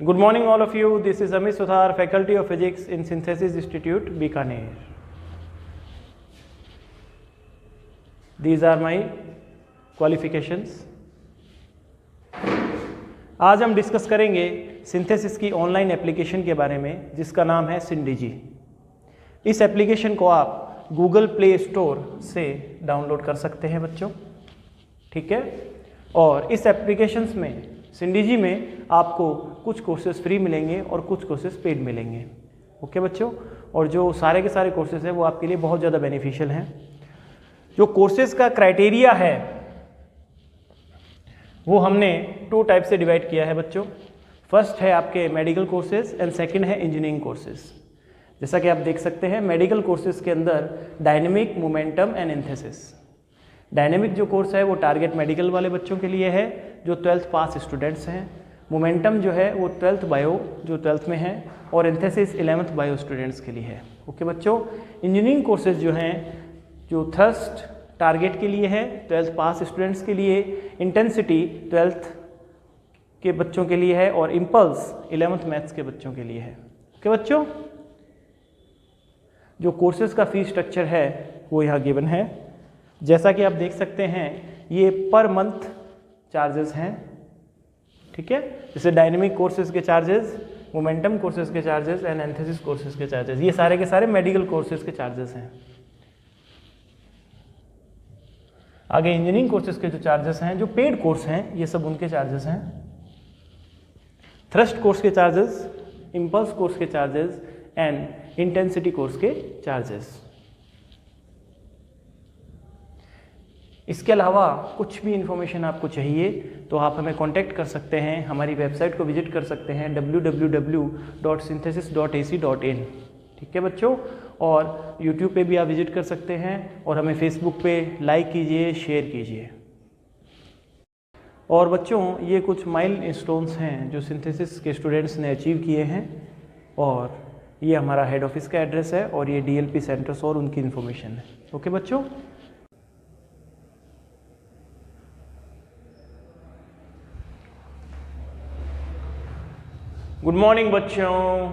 Good morning all of you. This is Amit Sudhar, Faculty of Physics in Synthesis Institute, Bikaner. These are my qualifications. आज हम discuss करेंगे synthesis की online application के बारे में जिसका नाम है सिंडिजी। इस एप्लीकेशन को आप गूगल प्ले स्टोर से डाउनलोड कर सकते हैं बच्चों, ठीक है। और इस एप्लीकेशंस में सिंडिजी में आपको कुछ कोर्सेज फ्री मिलेंगे और कुछ कोर्सेज पेड मिलेंगे, ओके बच्चों। और जो सारे के सारे कोर्सेज हैं वो आपके लिए बहुत ज़्यादा बेनिफिशियल हैं। जो कोर्सेज का क्राइटेरिया है वो हमने 2 टाइप से डिवाइड किया है बच्चों। फर्स्ट है आपके मेडिकल कोर्सेज एंड सेकंड है इंजीनियरिंग कोर्सेज। जैसा कि आप देख सकते हैं मेडिकल कोर्सेज के अंदर dynamic, momentum and antithesis. Dynamic जो कोर्स है वो टारगेट मेडिकल वाले बच्चों के लिए है जो 12th पास स्टूडेंट्स हैं। मोमेंटम जो है वो 12th बायो जो 12th में है, और एंथेसिस 11th बायो स्टूडेंट्स के लिए है, ओके बच्चों। इंजीनियरिंग कोर्सेज जो हैं जो थर्स्ट टारगेट के लिए है 12th पास स्टूडेंट्स के लिए, इंटेंसिटी 12th के बच्चों के लिए है, और इम्पल्स 11th मैथ्स के बच्चों के लिए है, ओके बच्चों। जो कोर्सेज का फी स्ट्रक्चर है वो यहाँ गिवन है। जैसा कि आप देख सकते हैं ये पर मंथ चार्जेस हैं, ठीक है। जैसे डायनेमिक कोर्सेज के चार्जेस, मोमेंटम कोर्सेज के चार्जेस एंड एंथेसिस कोर्सेज के चार्जेस, ये सारे के सारे मेडिकल कोर्सेज के चार्जेस हैं। आगे इंजीनियरिंग कोर्सेज के जो चार्जेस हैं, जो पेड कोर्स हैं, ये सब उनके चार्जेस हैं। थ्रस्ट कोर्स के चार्जेस, इम्पल्स कोर्स के चार्जेस एंड इंटेंसिटी कोर्स के चार्जेस। इसके अलावा कुछ भी इंफॉर्मेशन आपको चाहिए तो आप हमें कांटेक्ट कर सकते हैं, हमारी वेबसाइट को विजिट कर सकते हैं www.synthesis.ac.in, ठीक है बच्चों। और यूट्यूब पे भी आप विजिट कर सकते हैं, और हमें फेसबुक पे लाइक कीजिए, शेयर कीजिए। और बच्चों ये कुछ माइलस्टोन्स हैं जो सिंथेसिस के स्टूडेंट्स ने अचीव किए हैं, और ये हमारा हेड ऑफिस का एड्रेस है, और ये DLP सेंटर्स और उनकी इन्फॉर्मेशन है, ओके बच्चों। गुड मॉर्निंग बच्चों।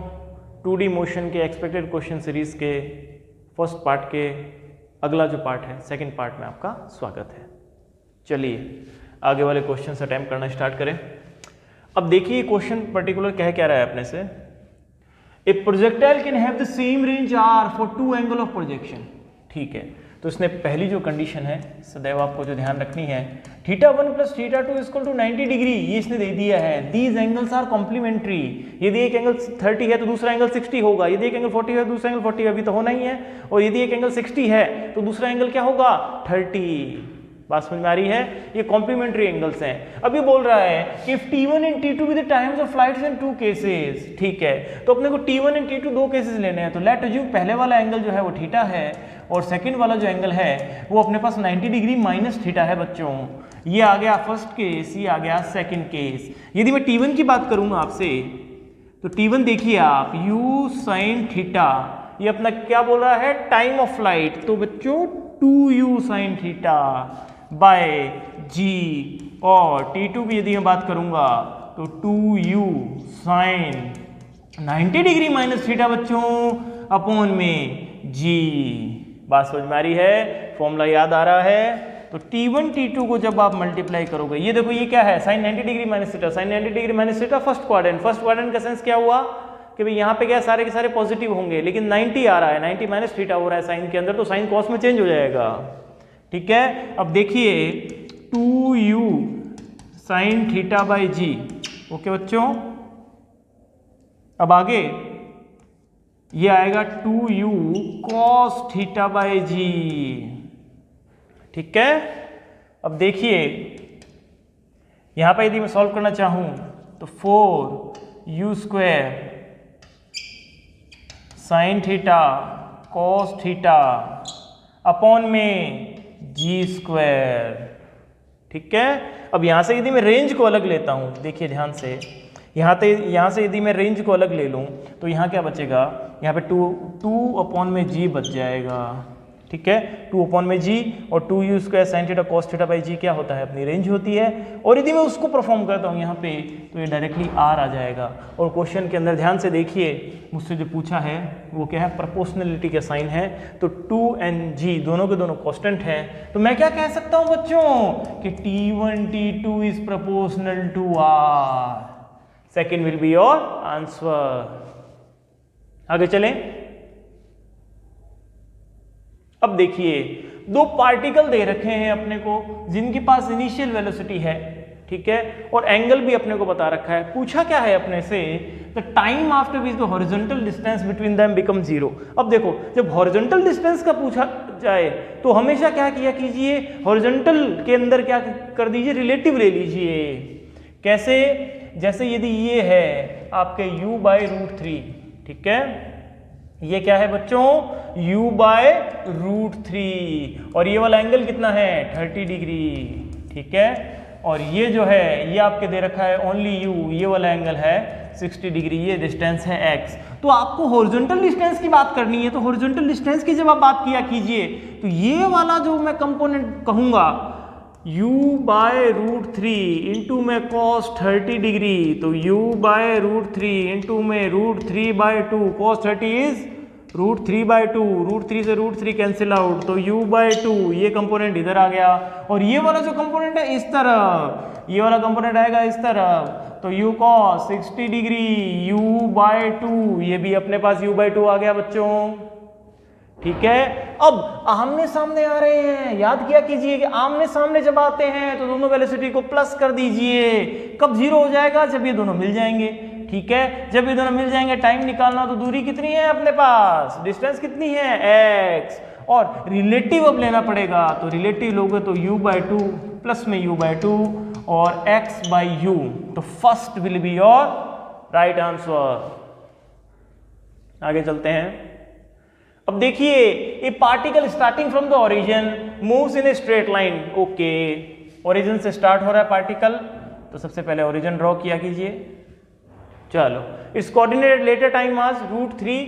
2D मोशन के एक्सपेक्टेड क्वेश्चन सीरीज के फर्स्ट पार्ट के अगला जो पार्ट है, सेकंड पार्ट में आपका स्वागत है। चलिए आगे वाले क्वेश्चन अटेम्प्ट करना स्टार्ट करें। अब देखिए क्वेश्चन पर्टिकुलर कह क्या रहा है अपने से, a projectile can have the same range R for 2 angle of projection, ठीक है। तो इसने पहली जो कंडीशन है सदैव आपको जो ध्यान रखनी है, θ1 + θ2 = 90 डिग्री, ये इसने दे दिया है। These angles are complementary. यदि एक एंगल 30 है तो दूसरा एंगल 60 होगा, यदि एक एंगल 40 है तो दूसरा एंगल 40 अभी तो होना ही है, और यदि एक एंगल 60 है तो दूसरा एंगल क्या होगा, 30। बात समझ में आ रही है? ये कॉम्प्लीमेंट्री एंगल्स हैं। अभी बोल रहा है कि if T1 and T2 with the times of flights in 2 cases, ठीक है। तो अपने को T1 एंड T2 2 केसेस लेने हैं। तो लेट अज्यूम पहले वाला एंगल जो है वो थीटा है, और सेकंड वाला जो एंगल है वो अपने पास 90 डिग्री माइनस थीटा है बच्चों। ये आ गया फर्स्ट केस, ये आ गया सेकंड केस। यदि मैं T1 की बात करूंगा आपसे, तो T1 देखिए आप, u sin थीटा, ये अपना क्या बोल रहा है, टाइम ऑफ फ्लाइट। तो बच्चों 2u sin theta by g। और T2 की यदि मैं बात करूंगा तो 2u sin 90 degree minus theta बच्चों अपॉन में g। बात समझ में आ रही है? फॉर्मूला याद आ रहा है? तो T1 T2 को जब आप मल्टीप्लाई करोगे, ये देखो ये क्या है, sin 90 degree minus theta, sin 90 degree minus theta first quadrant. First quadrant का सेंस क्या हुआ कि भाई यहाँ पे क्या सारे के सारे पॉजिटिव होंगे, लेकिन 90 आ रहा है, 90 माइनस थीटा हो रहा है साइन के अंदर, तो साइन कॉस में चेंज हो जाएगा, ठीक है। अब देखिए 2u sin theta by g, okay बच्चों। अब आगे ये आएगा 2u cos थीटा बाई जी, ठीक है। अब देखिए यहां पर यदि मैं सॉल्व करना चाहूं तो 4u² sin theta cos theta upon में g², ठीक है। अब यहां से यदि मैं रेंज को अलग लेता हूं, देखिए ध्यान से, यहाँ से यदि मैं रेंज को अलग ले लूं तो यहाँ क्या बचेगा, यहाँ पे 2 अपॉन में g बच जाएगा, ठीक है। 2/g और 2u² sin theta cos theta by g क्या होता है, अपनी रेंज होती है। और यदि मैं उसको परफॉर्म करता हूँ यहाँ पे तो ये डायरेक्टली r आ जाएगा। और क्वेश्चन के अंदर ध्यान से देखिए, मुझसे जो पूछा है वो क्या है, प्रोपोर्शनलिटी का साइन है। तो 2 and g दोनों के दोनों कांस्टेंट हैं, तो मैं क्या कह सकता हूँ बच्चों कि T1 T2 is proportional to r। Second will be your answer. आगे चलें। अब देखिए, दो पार्टिकल दे रखे हैं अपने को जिनके पास इनिशियल वेलोसिटी है, ठीक है, और एंगल भी अपने को बता रखा है। पूछा क्या है अपने से, the time after which the horizontal distance between them become 0। अब देखो, जब हॉरिजॉन्टल डिस्टेंस का पूछा जाए तो हमेशा क्या किया कीजिए, हॉरिजॉन्टल के अंदर क्या कर दीजिए, रिलेटिव ले लीजिए। कैसे, जैसे यदि ये है आपके u/√3, ठीक है, ये क्या है बच्चों, u/√3, और ये वाला एंगल कितना है, 30 डिग्री, ठीक है। और ये जो है ये आपके दे रखा है ओनली u, ये वाला एंगल है 60 डिग्री, ये डिस्टेंस है x। तो आपको हॉरिजॉन्टल डिस्टेंस की बात करनी है, तो हॉरिजॉन्टल डिस्टेंस की जब आप बात किया कीजिए तो ये वाला जो मैं कंपोनेंट कहूंगा u/√3 इंटू में cos 30 डिग्री, तो u/√3 इंटू में √3/2, cos 30 इज √3/2, √3 से √3 कैंसिल आउट, तो u/2 ये कंपोनेंट इधर आ गया। और ये वाला जो कंपोनेंट है इस तरफ, ये वाला कंपोनेंट आएगा इस तरफ, तो u cos 60 डिग्री u/2, ये भी अपने पास u/2 आ गया बच्चों, ठीक है। अब आमने सामने आ रहे हैं, याद किया कीजिए कि आमने सामने जब आते हैं तो दोनों वेलोसिटी को प्लस कर दीजिए। कब 0 हो जाएगा, जब ये दोनों मिल जाएंगे, ठीक है। जब ये दोनों मिल जाएंगे, टाइम निकालना, तो दूरी कितनी है अपने पास, डिस्टेंस कितनी है x, और रिलेटिव अब लेना पड़ेगा, तो रिलेटिव लोगे तो u/2 प्लस में u/2 और x/u, तो first will be your right answer. आगे चलते हैं। अब देखिए, ए particle starting from the origin moves in a straight line, okay, origin से स्टार्ट हो रहा है पार्टिकल, तो सबसे पहले ओरिजिन ड्रॉ किया कीजिए। चलो, इट्स कोऑर्डिनेट लेटर टाइम आज √3,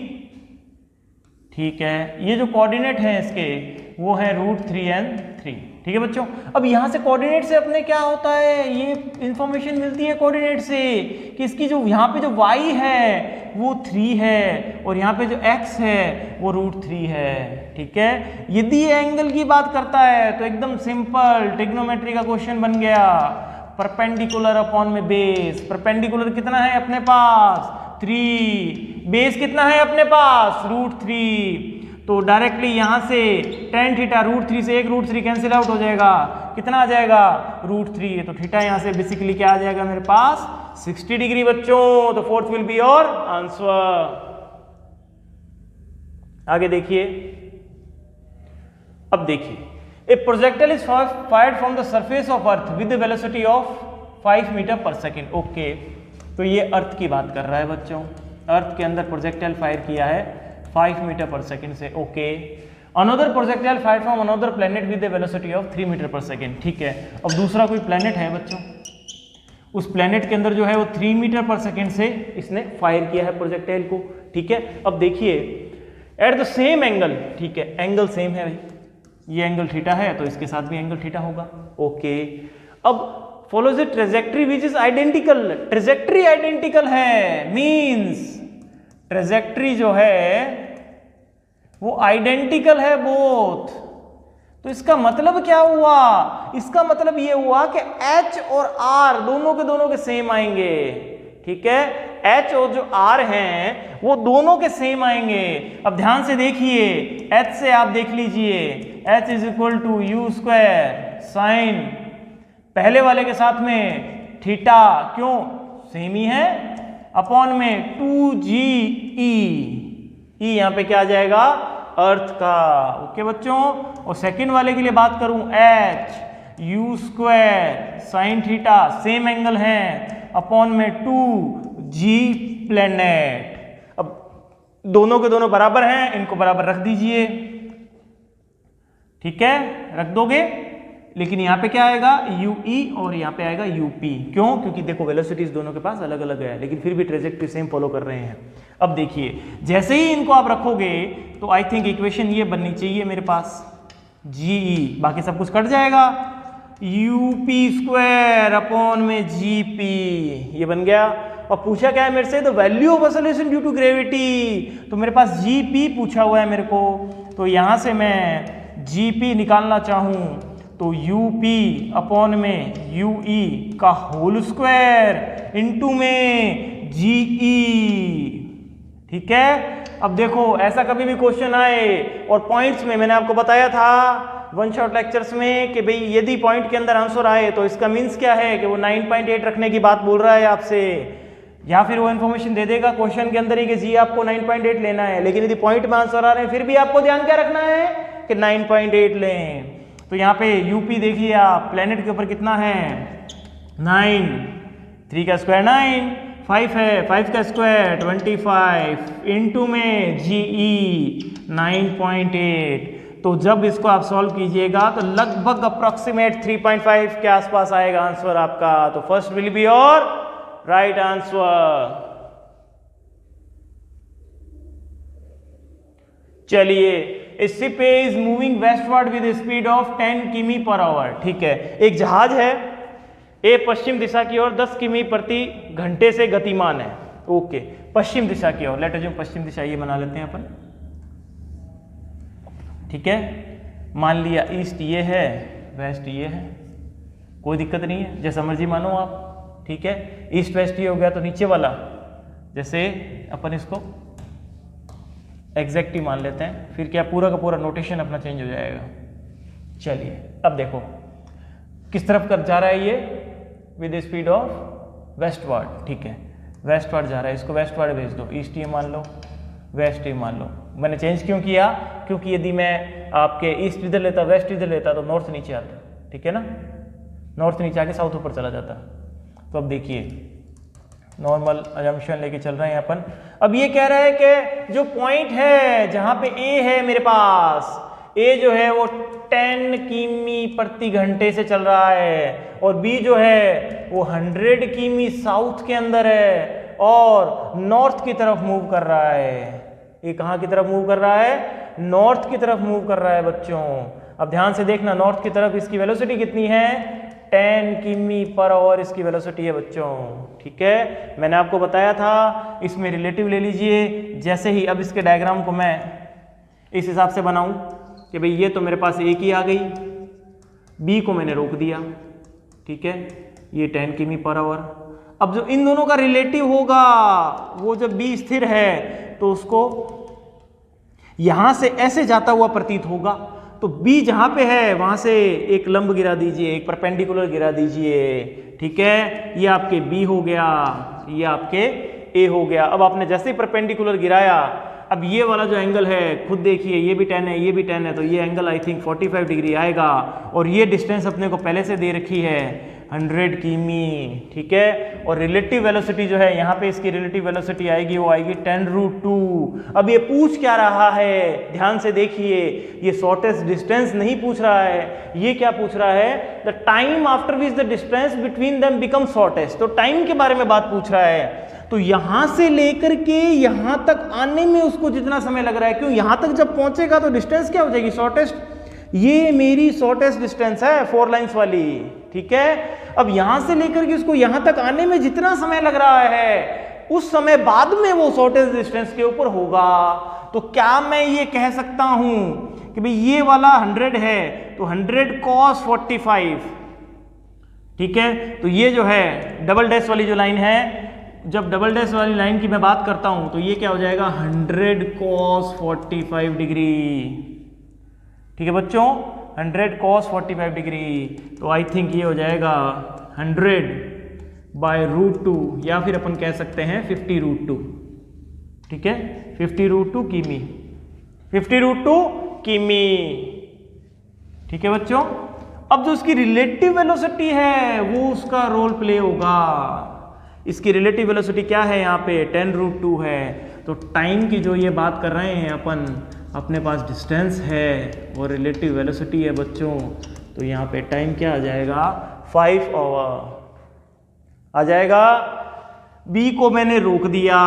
ठीक है। ये जो कोऑर्डिनेट है इसके वो है √3 and 3, ठीक है बच्चों। अब यहाँ से कोऑर्डिनेट से अपने क्या होता है, ये इंफॉर्मेशन मिलती है कोऑर्डिनेट से कि इसकी जो यहाँ पे जो y है वो 3 है और यहाँ पे जो x है वो √3 है, ठीक है। यदि ये एंगल की बात करता है तो एकदम सिंपल ट्रिग्नोमेट्री का क्वेश्चन बन गया, परपेंडिकुलर अपॉन में बेस। परपेंडिकुलर कितना है अपने पास, 3, बेस कितना है अपने पास, √3, तो डायरेक्टली यहां से tan थीटा √3 से एक √3 कैंसिल आउट हो जाएगा, कितना आ जाएगा, √3, तो थीटा यहां से बेसिकली क्या आ जाएगा मेरे पास, 60 डिग्री बच्चों, तो fourth will be your answer. आगे देखिए। अब देखिए, a projectile is fired from the surface of earth with the velocity of 5 metre per second, okay. तो ये अर्थ की बात कर रहा है बच्चों, अर्थ के अंदर प्रोजेक्टाइल फायर किया है 5 मीटर पर सेकेंड से, okay. Another projectile fire from another planet with the velocity of 3 metre per second, ठीक है। अब दूसरा कोई प्लेनेट है बच्चों, उस प्लेनेट के अंदर जो है वो 3 मीटर पर सेकेंड से इसने फायर किया है प्रोजेक्टाइल को, ठीक है। अब देखिए, एट द सेम एंगल, ठीक है, एंगल सेम है भाई, ये एंगल थीटा है तो इसके साथ भी एंगल थीटा होगा, ओके। अब follows A trajectory which is identical, trajectory identical है, मींस ट्रेजेक्ट्री जो है वो आइडेंटिकल है बोथ। तो इसका मतलब क्या हुआ, इसका मतलब ये हुआ कि H और R दोनों के सेम आएंगे, ठीक है। H और जो R हैं वो दोनों के सेम आएंगे। अब ध्यान से देखिए, H से आप देख लीजिए, H is equal to u² sine पहले वाले के साथ में थीटा, क्यों सेम ही है, अपॉन में 2GE, E यहां पे क्या आ जाएगा, अर्थ का, ओके बच्चों। और सेकंड वाले के लिए बात करूं, H u² sine theta same angle है, अपॉन में 2G प्लेनेट। अब दोनों के दोनों बराबर हैं, इनको बराबर रख दीजिए, ठीक है, रख दोगे। लेकिन यहाँ पे क्या आएगा यूई और यहाँ पे आएगा यूपी। क्यों? क्योंकि देखो वेलोसिटीज दोनों के पास अलग अलग है, लेकिन फिर भी ट्रेजेक्टरी सेम फॉलो कर रहे हैं। अब देखिए जैसे ही इनको आप रखोगे तो आई थिंक इक्वेशन ये बननी चाहिए मेरे पास, जीई, बाकी सब कुछ कट जाएगा, यूपी स्क्वायर अपॉन में जीपी, ये बन गया। और पूछा क्या है मेरे से, the value of acceleration due to gravity, तो मेरे पास जीपी पूछा हुआ है मेरे को, तो यहाँ से मैं जीपी निकालना चाहूँ तो यूपी अपॉन में यूई का होल स्क्वायर इनटू में जीई। ठीक है, अब देखो ऐसा कभी भी क्वेश्चन आए और पॉइंट्स में मैंने आपको बताया था वन शॉट लेक्चर्स में कि भाई यदि पॉइंट के अंदर आंसर आए तो इसका मीन्स क्या है कि वो 9.8 रखने की बात बोल रहा है आपसे, या फिर वो इन्फॉर्मेशन दे देगा क्वेश्चन के अंदर ही कि जी आपको 9.8 लेना है, लेकिन यदि पॉइंट में आंसर आ रहे हैं फिर भी आपको ध्यान क्या रखना है कि 9.8 लें। तो यहाँ पे यूपी देखिए आप, प्लेनेट के ऊपर कितना है 9, 3 का स्क्वायर 9, 5 है, 5 का स्क्वायर 25 इनटू में जीई 9.8। तो जब इसको आप सॉल्व कीजिएगा तो लगभग अप्रोक्सीमेट 3.5 के आसपास आएगा आंसर आपका। तो first will be your right answer. चलिए, a ship is moving westward with a speed of 10 किमी पर आवर। ठीक है, एक जहाज है, ए पश्चिम दिशा की ओर 10 किमी प्रति घंटे से गतिमान है। ओके, पश्चिम दिशा की ओर, लेट अस ज्यूम पश्चिम दिशा ये बना लेते हैं अपन। ठीक है, मान लिया ईस्ट ये है, वेस्ट ये है, कोई दिक्कत नहीं है, जैसा मर्जी मानो आप। ठीक है, ईस्ट वेस्ट ये हो गया, तो नीचे वाला जैसे अपन इसको एग्जैक्ट ही मान लेते हैं, फिर क्या पूरा का पूरा नोटेशन अपना चेंज हो जाएगा। चलिए अब देखो किस तरफ कर जा रहा है ये, विद स्पीड ऑफ वेस्टवर्ड। ठीक है, वेस्टवर्ड जा रहा है, इसको वेस्टवर्ड भेज दो, ईस्ट ये मान लो, वेस्ट ये मान लो। मैंने चेंज क्यों किया, क्योंकि यदि मैं आपके ईस्ट इधर लेता, वेस्ट इधर लेता तो नॉर्थ नीचे आता। ठीक है ना, नॉर्थ नीचे आके साउथ ऊपर चला जाता। तो अब देखिए नॉर्मल अजम्पशन लेके चल रहे हैं अपन। अब ये कह रहा है कि जो पॉइंट है जहां पे ए है मेरे पास, ए जो है वो 10 किमी प्रति घंटे से चल रहा है, और बी जो है वो 100 किमी साउथ के अंदर है और नॉर्थ की तरफ मूव कर रहा है। ये कहाँ की तरफ मूव कर रहा है, नॉर्थ की तरफ मूव कर रहा है बच्चों। अब ध्यान से देखना, नॉर्थ की तरफ इसकी वेलोसिटी कितनी है, 10 किमी पर आवर इसकी वेलोसिटी है बच्चों। ठीक है, मैंने आपको बताया था, इसमें रिलेटिव ले लीजिए। जैसे ही अब इसके डायग्राम को मैं इस हिसाब से बनाऊं कि भाई ये तो मेरे पास ए की आ गई, बी को मैंने रोक दिया। ठीक है, ये 10 किमी पर आवर। अब जो इन दोनों का रिलेटिव होगा, वो जब बी स्थिर है तो उसको यहां से ऐसे जाता हुआ प्रतीत होगा, तो बी जहां पे है वहां से एक लंब गिरा दीजिए, एक परपेंडिकुलर गिरा दीजिए। ठीक है, ये आपके बी हो गया, ये आपके ए हो गया। अब आपने जैसे ही परपेंडिकुलर गिराया, अब ये वाला जो एंगल है खुद देखिए, ये भी 10 है, ये भी 10 है, तो ये एंगल आई थिंक 45 डिग्री आएगा। और ये डिस्टेंस अपने को पहले से दे रखी है 100 किमी। ठीक है, और रिलेटिव वेलोसिटी जो है यहाँ पे इसकी रिलेटिव वेलोसिटी आएगी, वो आएगी 10√2। अब ये पूछ क्या रहा है, ध्यान से देखिए, ये शॉर्टेस्ट डिस्टेंस नहीं पूछ रहा है, ये क्या पूछ रहा है, the time after which the distance between them become shortest. तो टाइम के बारे में बात पूछ रहा है। तो यहां से लेकर के यहां तक आने में उसको जितना समय लग रहा है, क्यों, यहां तक जब पहुंचेगा तो डिस्टेंस क्या हो जाएगी, शॉर्टेस्ट। ये मेरी शॉर्टेस्ट डिस्टेंस है 4 लाइंस वाली। ठीक है, अब यहां से लेकर के उसको यहां तक आने में जितना समय लग रहा है, उस समय बाद में वो शॉर्टेस्ट डिस्टेंस के ऊपर होगा। तो क्या मैं ये कह सकता हूं कि भाई ये वाला 100 है तो 100 cos 45। ठीक है, तो ये जो है डबल डैश वाली जो लाइन है, जब डबल डैश वाली लाइन की मैं बात करता हूं तो ये क्या हो जाएगा, 100 cos 45 डिग्री। ठीक है बच्चों, 100 cos 45 डिग्री, तो आई थिंक ये हो जाएगा 100/√2, या फिर अपन कह सकते हैं 50√2। ठीक है, 50√2 किमी, 50√2 किमी। ठीक है बच्चों, अब जो उसकी रिलेटिव वेलोसिटी है वो उसका रोल प्ले होगा। इसकी रिलेटिव वेलोसिटी क्या है, यहाँ पे 10√2 है। तो टाइम की जो ये बात कर रहे हैं अपन, अपने पास डिस्टेंस है और रिलेटिव वेलोसिटी है बच्चों, तो यहाँ पे टाइम क्या आ जाएगा 5 आवर आ जाएगा। बी को मैंने रोक दिया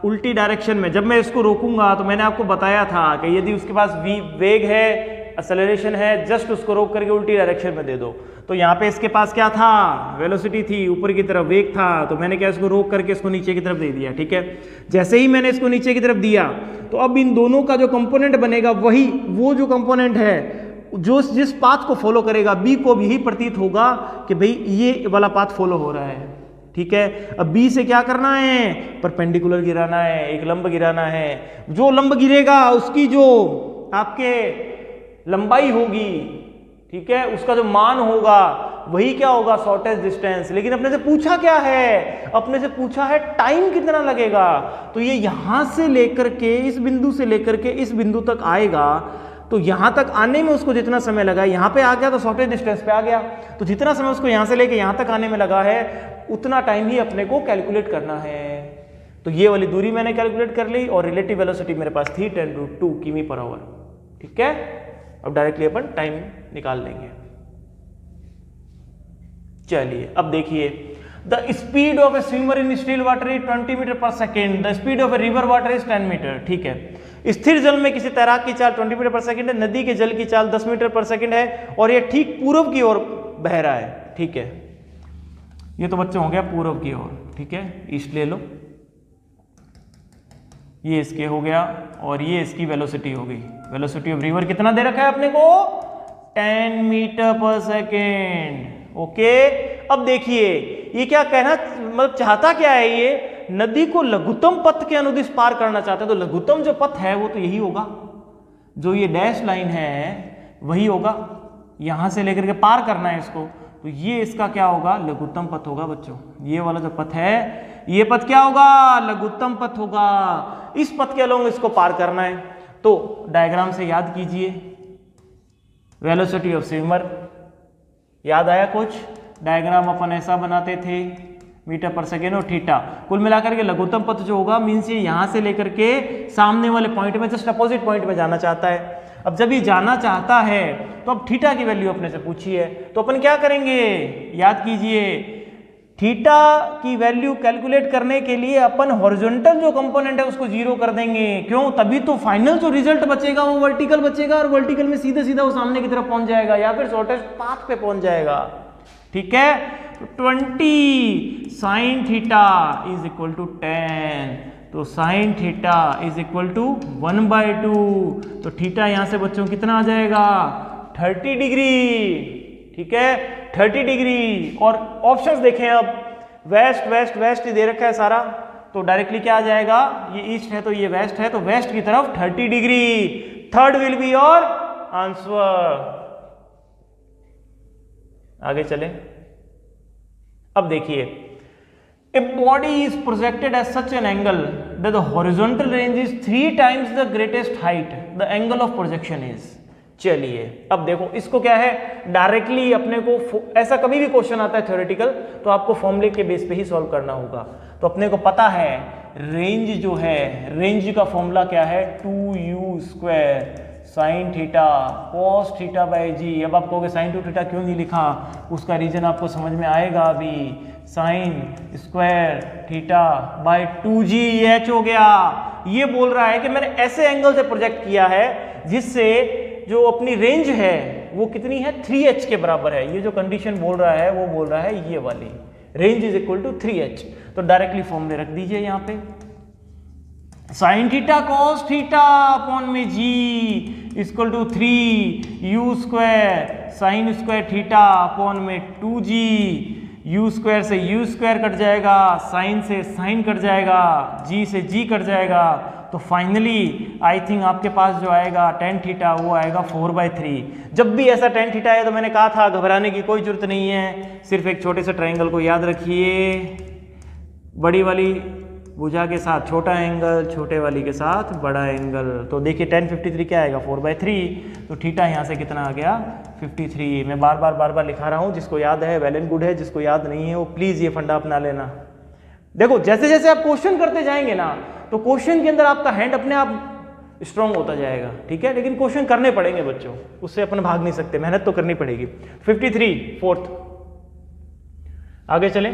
उल्टी डायरेक्शन में। जब मैं इसको रोकूंगा तो मैंने आपको बताया था कि यदि उसके पास वेग है, एक्सेलरेशन है, जस्ट उसको रोक करके उल्टी डायरेक्शन में दे दो। तो यहाँ पे इसके पास क्या था, वेलोसिटी थी, ऊपर की तरफ वेग था, तो मैंने क्या इसको रोक करके इसको नीचे की तरफ दे दिया। ठीक है, जैसे ही मैंने इसको नीचे की तरफ दिया तो अब इन दोनों का जो कंपोनेंट बनेगा वही वो जो कंपोनेंट है जो जिस पाथ को फॉलो करेगा, बी को भी प्रतीत होगा कि भाई ये वाला पाथ फॉलो हो रहा है। ठीक है, अब बी से क्या करना है, परपेंडिकुलर गिराना है, एक लंब गिराना है। जो लंब गिरेगा उसकी जो आपके लंबाई होगी, ठीक है, उसका जो मान होगा वही क्या होगा, शॉर्टेस्ट डिस्टेंस। लेकिन अपने से पूछा क्या है, अपने से पूछा है टाइम कितना लगेगा। तो ये यहां से लेकर के इस बिंदु से लेकर के इस बिंदु तक आएगा, तो यहां तक आने में उसको जितना समय लगा, यहां पे आ गया तो शॉर्टेस्ट डिस्टेंस पे आ गया, तो जितना समय उसको यहां से लेके यहां तक आने में लगा है उतना टाइम ही अपने को कैलकुलेट करना है। तो ये वाली दूरी मैंने कैलकुलेट कर ली और रिलेटिव वेलोसिटी मेरे पास थी 10√2 किमी पर आवर। ठीक है, अब डायरेक्टली अपन टाइम निकाल लेंगे। चलिए अब देखिए, the speed of a swimmer in still water is 20 metre per second, the speed of a river water is 10 metre. ठीक है, स्थिर जल में किसी तैराक की चाल 20 मीटर पर सेकेंड है, नदी के जल की चाल 10 मीटर पर सेकेंड है और यह ठीक पूर्व की ओर बह रहा है। ठीक है, ये तो बच्चों हो गया पूर्व की ओर। ठीक है, ईस्ट ले लो, ये इसके हो गया और ये इसकी वेलोसिटी हो गई। वेलोसिटी ऑफ रिवर कितना दे रखा है अपने को, 10 मीटर पर सेकेंड। ओके, अब देखिए ये क्या कहना मतलब चाहता क्या है, ये नदी को लघुत्तम पथ के अनुदिश पार करना चाहते हैं। तो लघुत्तम जो पथ है वो तो यही होगा, जो ये डैश लाइन है वही होगा, यहां से लेकर के पार करना है इसको, तो ये इसका क्या होगा, लघुत्तम पथ होगा बच्चों। ये वाला जो पथ है ये पथ क्या होगा, लघुत्तम पथ होगा। इस पथ के अलोंग इसको पार करना है। तो डायग्राम से याद कीजिए, वेलोसिटी ऑफ स्विमर याद आया कुछ, डायग्राम अपन ऐसा बनाते थे, मीटर पर सेकेंड और थीटा। कुल मिलाकर के लघुत्तम पथ जो होगा मीन्स ये यहां से लेकर के सामने वाले पॉइंट में जस्ट अपोजिट पॉइंट में जाना चाहता है। अब जब ये जाना चाहता है तो अब थीटा की वैल्यू अपने से पूछी है, तो अपन क्या करेंगे, याद कीजिए, थीटा की वैल्यू कैलकुलेट करने के लिए अपन हॉरिजॉन्टल जो कंपोनेंट है उसको 0 कर देंगे। क्यों, तभी तो फाइनल जो रिजल्ट बचेगा वो वर्टिकल बचेगा और वर्टिकल में सीधे सीधा वो सामने की तरफ पहुंच जाएगा या फिर शॉर्टेस्ट पाथ पे पहुंच जाएगा। ठीक है, तो 20 sine theta is equal to 10, तो sine theta is equal to 1/2, तो थीटा यहां से बच्चों कितना आ जाएगा, 30 डिग्री। ठीक है, 30 डिग्री। और ऑप्शंस देखें, अब वेस्ट वेस्ट वेस्ट दे रखा है सारा, तो डायरेक्टली क्या आ जाएगा, ये ईस्ट है तो ये वेस्ट है, तो वेस्ट की तरफ 30 degree. Third will be your answer. आगे चलें, अब देखिए, a body is projected at such an angle that the horizontal range is 3 times the greatest height, the angle of projection is. चलिए अब देखो, इसको क्या है, डायरेक्टली अपने को ऐसा कभी भी क्वेश्चन आता है थ्योरेटिकल तो आपको फॉर्मूले के बेस पे ही सॉल्व करना होगा। तो अपने को पता है रेंज जो है, रेंज का फॉर्मूला क्या है, 2u² sine theta cos theta by g. अब आप कहोगे साइन 2 थीटा क्यों नहीं लिखा, उसका रीजन आपको समझ में आएगा अभी। Sign square theta by 2g h हो गया। ये बोल रहा है कि मैंने ऐसे एंगल से प्रोजेक्ट किया है जिससे जो अपनी रेंज है वो कितनी है, 3h के बराबर है। ये जो कंडीशन बोल रहा है वो बोल रहा है ये वाली, range is equal to 3h। तो डायरेक्टली फॉर्मूले रख दीजिए यहाँ पे, sine theta cos theta upon में g equal to 3u² sine square theta upon में 2g, u² से u² कट जाएगा, साइन से साइन कट जाएगा, g से g कट जाएगा। तो फाइनली आई थिंक आपके पास जो आएगा tan थीटा वो आएगा 4/3। जब भी ऐसा tan थीटा है तो मैंने कहा था घबराने की कोई जरूरत नहीं है, सिर्फ एक छोटे से ट्रायंगल को याद रखिए, बड़ी वाली भुजा के साथ छोटा एंगल, छोटे वाली के साथ बड़ा एंगल। तो देखिए tan 53 क्या आएगा, 4/3। तो थीटा यहाँ से कितना आ गया, 53। मैं बार बार लिखा रहा हूँ, जिसको याद है वेल एंड गुड है, जिसको याद नहीं है वो प्लीज ये फंडा अपना लेना। देखो जैसे जैसे आप क्वेश्चन करते जाएंगे ना तो क्वेश्चन के अंदर आपका हैंड अपने आप स्ट्रॉन्ग होता जाएगा, ठीक है। लेकिन क्वेश्चन करने पड़ेंगे बच्चों, उससे अपन भाग नहीं सकते, मेहनत तो करनी पड़ेगी। 53 फोर्थ, आगे चलें।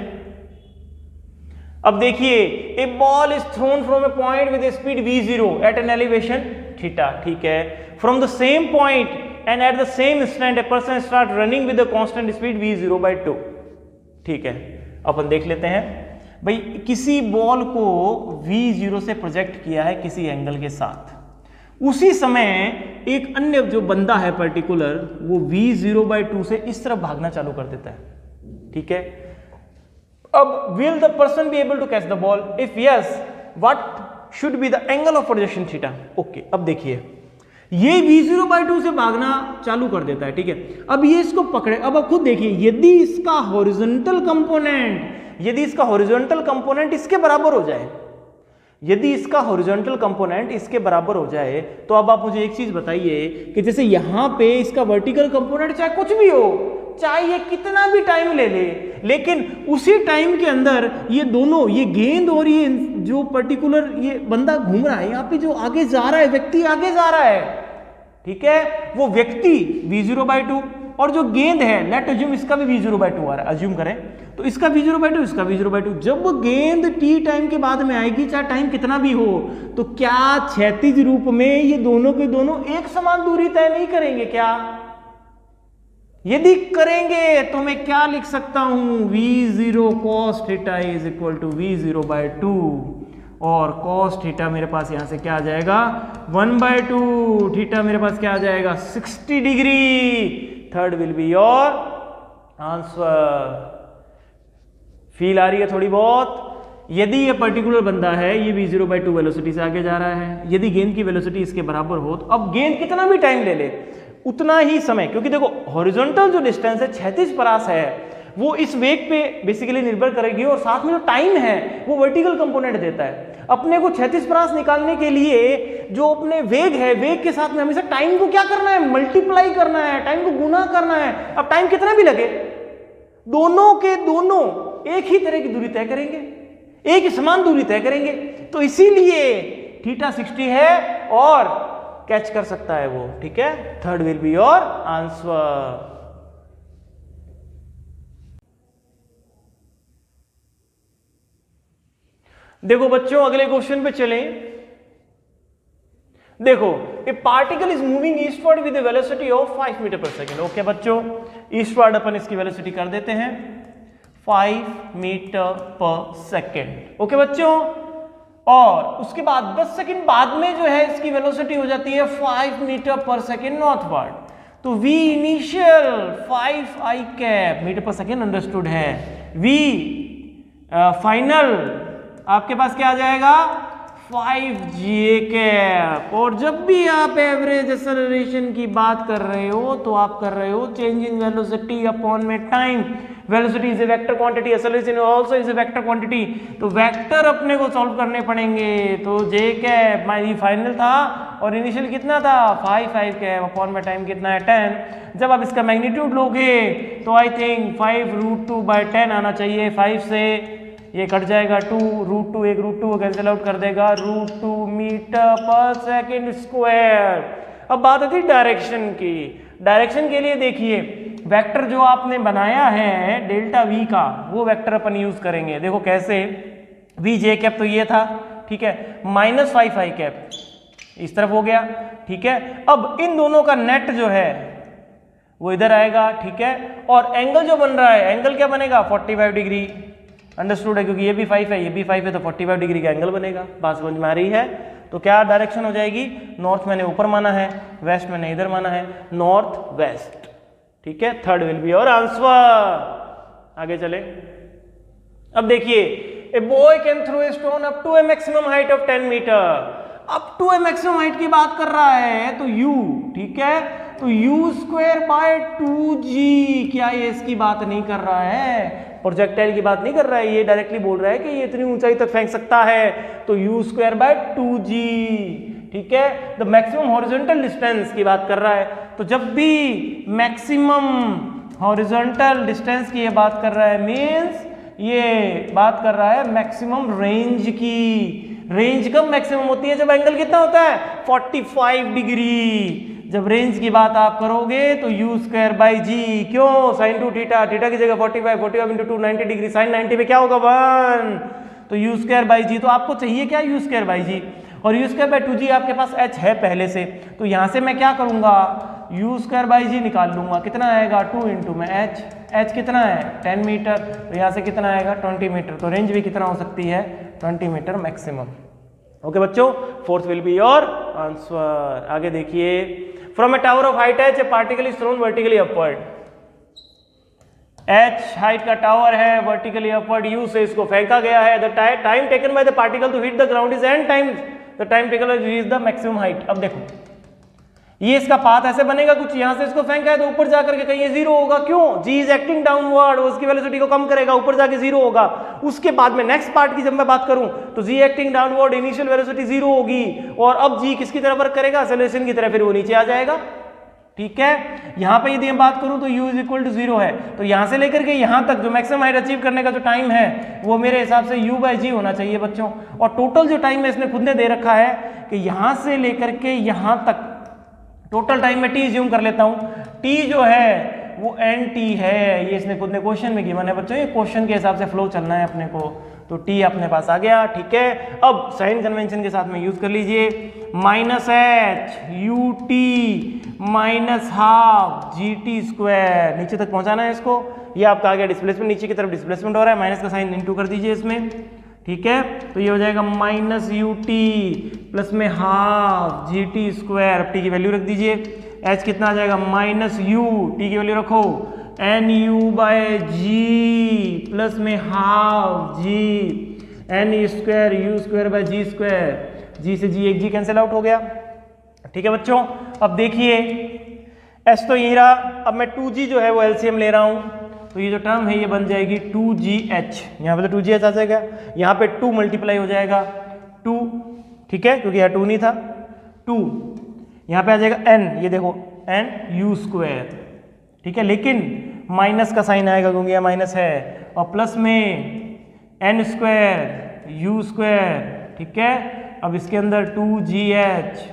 अब देखिए, a ball is thrown from a point with speed v0 at an elevation theta, ठीक है, from the same point and at the same instant a person start running with the constant speed v0/2, ठीक है। अपन देख लेते हैं भाई, किसी ball को v0 से प्रोजेक्ट किया है किसी एंगल के साथ, उसी समय एक अन्य जो बंदा है पर्टिकुलर, वो v0/2 से इस तरफ भागना चालू कर देता है, ठीक है। अब will the person be able to catch the ball? If yes, what should be the angle of projection theta? Okay, अब देखिए, ये v0/2 से भागना चालू कर देता है, ठीक है। अब ये इसको पकड़े, अब आप खुद देखिए, यदि इसका हॉरिजॉन्टल कंपोनेंट इसके बराबर हो जाए, यदि इसका हॉरिजॉन्टल कंपोनेंट इसके बराबर हो जाए, तो अब आप मुझे एक चीज बताइए कि जैसे यहां पे इसका वर्टिकल कंपोनेंट चाहे कुछ भी हो, चाहे ये कितना भी टाइम ले ले, लेकिन उसी टाइम के अंदर ये दोनों, ये गेंद और ये जो पर्टिकुलर ये बंदा घूम रहा है, यहाँ पे जो आगे जा रहा है, व्यक्ति आगे जा रहा है, ठीक है, वो व्यक्ति v0/2 और जो गेंद है, लेट अज्यूम इसका भी v0/2 आ रहा है, अज्यूम करें तो इसका v0/2, इसका v0/2, जब वो गेंद t टाइम के बाद में आएगी, चाहे टाइम कितना भी हो, तो क्या क्षैतिज रूप में ये दोनों के दोनों एक समान दूरी तय नहीं करेंगे क्या? यदि करेंगे तो मैं क्या लिख सकता हूं, v0 cos theta is equal to v0/2, और cos थीटा मेरे पास यहां से क्या आ जाएगा 1/2, थीटा मेरे पास क्या आ जाएगा 60 degree. Third will be your answer. Feel आ रही है थोड़ी बहुत? यदि ये पर्टिकुलर बंदा है, ये v0/2 वेलोसिटी से आगे जा रहा है, यदि गेंद की वेलोसिटी इसके बराबर हो, तो अब गेंद कितना भी टाइम ले ले उतना ही समय, क्योंकि देखो हॉरिजॉन्टल जो डिस्टेंस है, क्षैतिज परास है, वो इस वेग पे बेसिकली निर्भर करेगी, और साथ में जो टाइम है वो वर्टिकल कंपोनेंट देता है। अपने को क्षैतिज परास निकालने के लिए जो अपने वेग है, वेग के साथ में हमेशा टाइम को क्या करना है, मल्टीप्लाई करना है, टाइम को गुना करना है। अब टाइम कितना भी लगे, दोनों के दोनों एक ही तरह की दूरी तय करेंगे, एक ही समान दूरी तय करेंगे, तो इसीलिए थीटा 60 है और कैच कर सकता है वो, ठीक है। Third will be your answer. देखो बच्चों, अगले क्वेश्चन पे चलें। देखो, a particle is moving eastward with a velocity of 5 metre per second. Okay बच्चों, ईस्टवर्ड अपन इसकी वेलोसिटी कर देते हैं 5 मीटर पर सेकेंड। ओके बच्चों, और उसके बाद 10 सेकंड बाद में जो है इसकी वेलोसिटी हो जाती है 5 मीटर पर सेकेंड नॉर्थवर्ड। तो v initial 5 i cap metre per second understood है, v फाइनल आपके पास क्या आ जाएगा 5 ga कैप। और जब भी आप एवरेज एक्सेलरेशन की बात कर रहे हो, तो आप कर रहे हो चेंज इन वेलोसिटी अपॉन में time. Velocity is a vector quantity, acceleration also is a vector quantity, तो वेक्टर अपने को सॉल्व करने पड़ेंगे। तो जे कैप माई फाइनल था और इनिशियल कितना था 5 कैप, अपॉन में टाइम कितना है 10। जब आप इसका मैग्नीट्यूड लोगे तो आई थिंक 5√2/10 आना चाहिए। 5 से ये कट जाएगा 2, √2, एक √2 कैंसिल आउट कर देगा, √2 मीटर पर सेकेंड स्क्वायर। अब बात आती है डायरेक्शन की। डायरेक्शन के लिए देखिए, वेक्टर जो आपने बनाया है डेल्टा v का, वो वेक्टर अपन यूज करेंगे। देखो कैसे, v j कैप तो ये था, ठीक है, -5 i कैप इस तरफ हो गया, ठीक है। अब इन दोनों का नेट जो है वो इधर आएगा, ठीक है। और एंगल जो बन रहा है, एंगल क्या बनेगा 45 डिग्री, अंडरस्टूड है, क्योंकि ये भी 5 है, ये भी 5 है, तो 45 डिग्री का एंगल बनेगा। बात समझ में आ रही है? तो क्या डायरेक्शन हो जाएगी, नॉर्थ मैंने ऊपर माना है, वेस्ट मैंने इधर माना है, नॉर्थ वेस्ट, ठीक है। Third will be your answer. आगे चले। अब देखिए, a boy can throw a stone up to a maximum height of 10 metre. Up to a maximum height की बात कर रहा है, तो u, ठीक है, तो u²/2g, क्या ये इसकी बात नहीं कर रहा है, प्रोजेक्टाइल की बात नहीं कर रहा है, ये डायरेक्टली बोल रहा है कि ये इतनी ऊंचाई तक फेंक सकता है, तो u²/2g, ठीक है। द मैक्सिमम हॉरिजॉन्टल डिस्टेंस की बात कर रहा है, तो जब भी मैक्सिमम हॉरिजॉन्टल डिस्टेंस की ये बात कर रहा है, मीन्स ये बात कर रहा है मैक्सिमम रेंज की। रेंज कब मैक्सिमम होती है? जब एंगल कितना होता है? 45 डिग्री। जब रेंज की बात आप करोगे तो यू स्क्वायर बाई जी, क्यों? साइन 2 थीटा, थीटा की जगह 45 इंटू 2 90 डिग्री, साइन 90 पे क्या होगा 1, तो यू स्क्वायर बाई जी। तो आपको चाहिए क्या? यू स्क्वायर बाई जी, और यू स्क्वायर बाई 2g आपके पास h है पहले से, तो यहां से मैं क्या करूंगा? यू स्क्वायर बाई जी निकाल लूंगा, कितना आएगा 2 इंटू में h कितना है 10 मीटर, तो यहाँ से कितना आएगा 20 मीटर, तो रेंज भी कितना हो सकती है 20 मीटर मैक्सिमम। ओके बच्चों, fourth will be your answer. आगे देखिए, from a tower of height h a particle is thrown vertically upward. h height का टावर है, वर्टिकली अपवर्ड u से इसको फेंका गया है। The time taken by the particle to hit the ground is n times the time taken to reach the maximum height. अब देखो ये इसका पाथ ऐसे बनेगा, कुछ यहां से इसको फेंका है तो ऊपर जाकर के कहीं ये जीरो होगा, क्यों? g इज एक्टिंग डाउनवर्ड, उसकी वेलोसिटी को कम करेगा, ऊपर जाके जीरो होगा। उसके बाद में नेक्स्ट पार्ट की जब मैं बात करूं तो g acting downward, initial velocity zero होगी, और अब g किसकी तरफ वर्क करेगा? एक्सेलरेशन की तरफ, फिर वो नीचे आ जाएगा। ठीक है, यहां पे यदि मैं बात करूं तो u इज इक्वल टू 0 है, तो यहां से लेकर के यहां तक जो मैक्सिमम हाइट अचीव करने का जो टाइम है वो मेरे हिसाब से u बाई जी होना चाहिए बच्चों। और टोटल जो टाइम है इसने खुद ने दे रखा है कि यहां से लेकर के यहां तक टोटल टाइम में t ज्यूम कर लेता हूं, t जो है वो nt है, ये इसने खुद ने क्वेश्चन में गिवन है बच्चों, ये क्वेश्चन के हिसाब से फ्लो चलना है अपने को, तो t अपने पास आ गया। ठीक है, अब साइन कन्वेंशन के साथ में यूज कर लीजिए, minus h U T minus half G T square, नीचे तक पहुंचाना है इसको, ये आपका आ गया डिस्प्लेसमेंट, नीचे की तरफ डिस्प्लेसमेंट हो रहा है, माइनस का साइन इनटू कर दीजिए इसमें। ठीक है, तो ये हो जाएगा माइनस यू टी प्लस में हाफ जी टी स्क्वायर, अब टी की वैल्यू रख दीजिए, h कितना आ जाएगा माइनस यू, टी की वैल्यू रखो N you bye ji plus में half G N square you square by ji square, जी से जी, एक जी कैंसिल आउट हो गया। ठीक है बच्चों, अब देखिए s तो यही रहा, अब मैं 2g जो है वो एलसीएम ले रहा हूं, तो ये जो टर्म है ये बन जाएगी 2gh, यहाँ पे तो 2gh आ जाएगा, यहाँ पे 2 मल्टीप्लाई हो जाएगा 2, ठीक है, क्योंकि यहाँ 2 नहीं था, 2 यहाँ पे आ जाएगा n, ये देखो n u स्क्वायर, ठीक है, लेकिन माइनस का साइन आएगा क्योंकि यह माइनस है, और प्लस में n स्क्वायर u स्क्वायर। ठीक है, अब इसके अंदर 2gh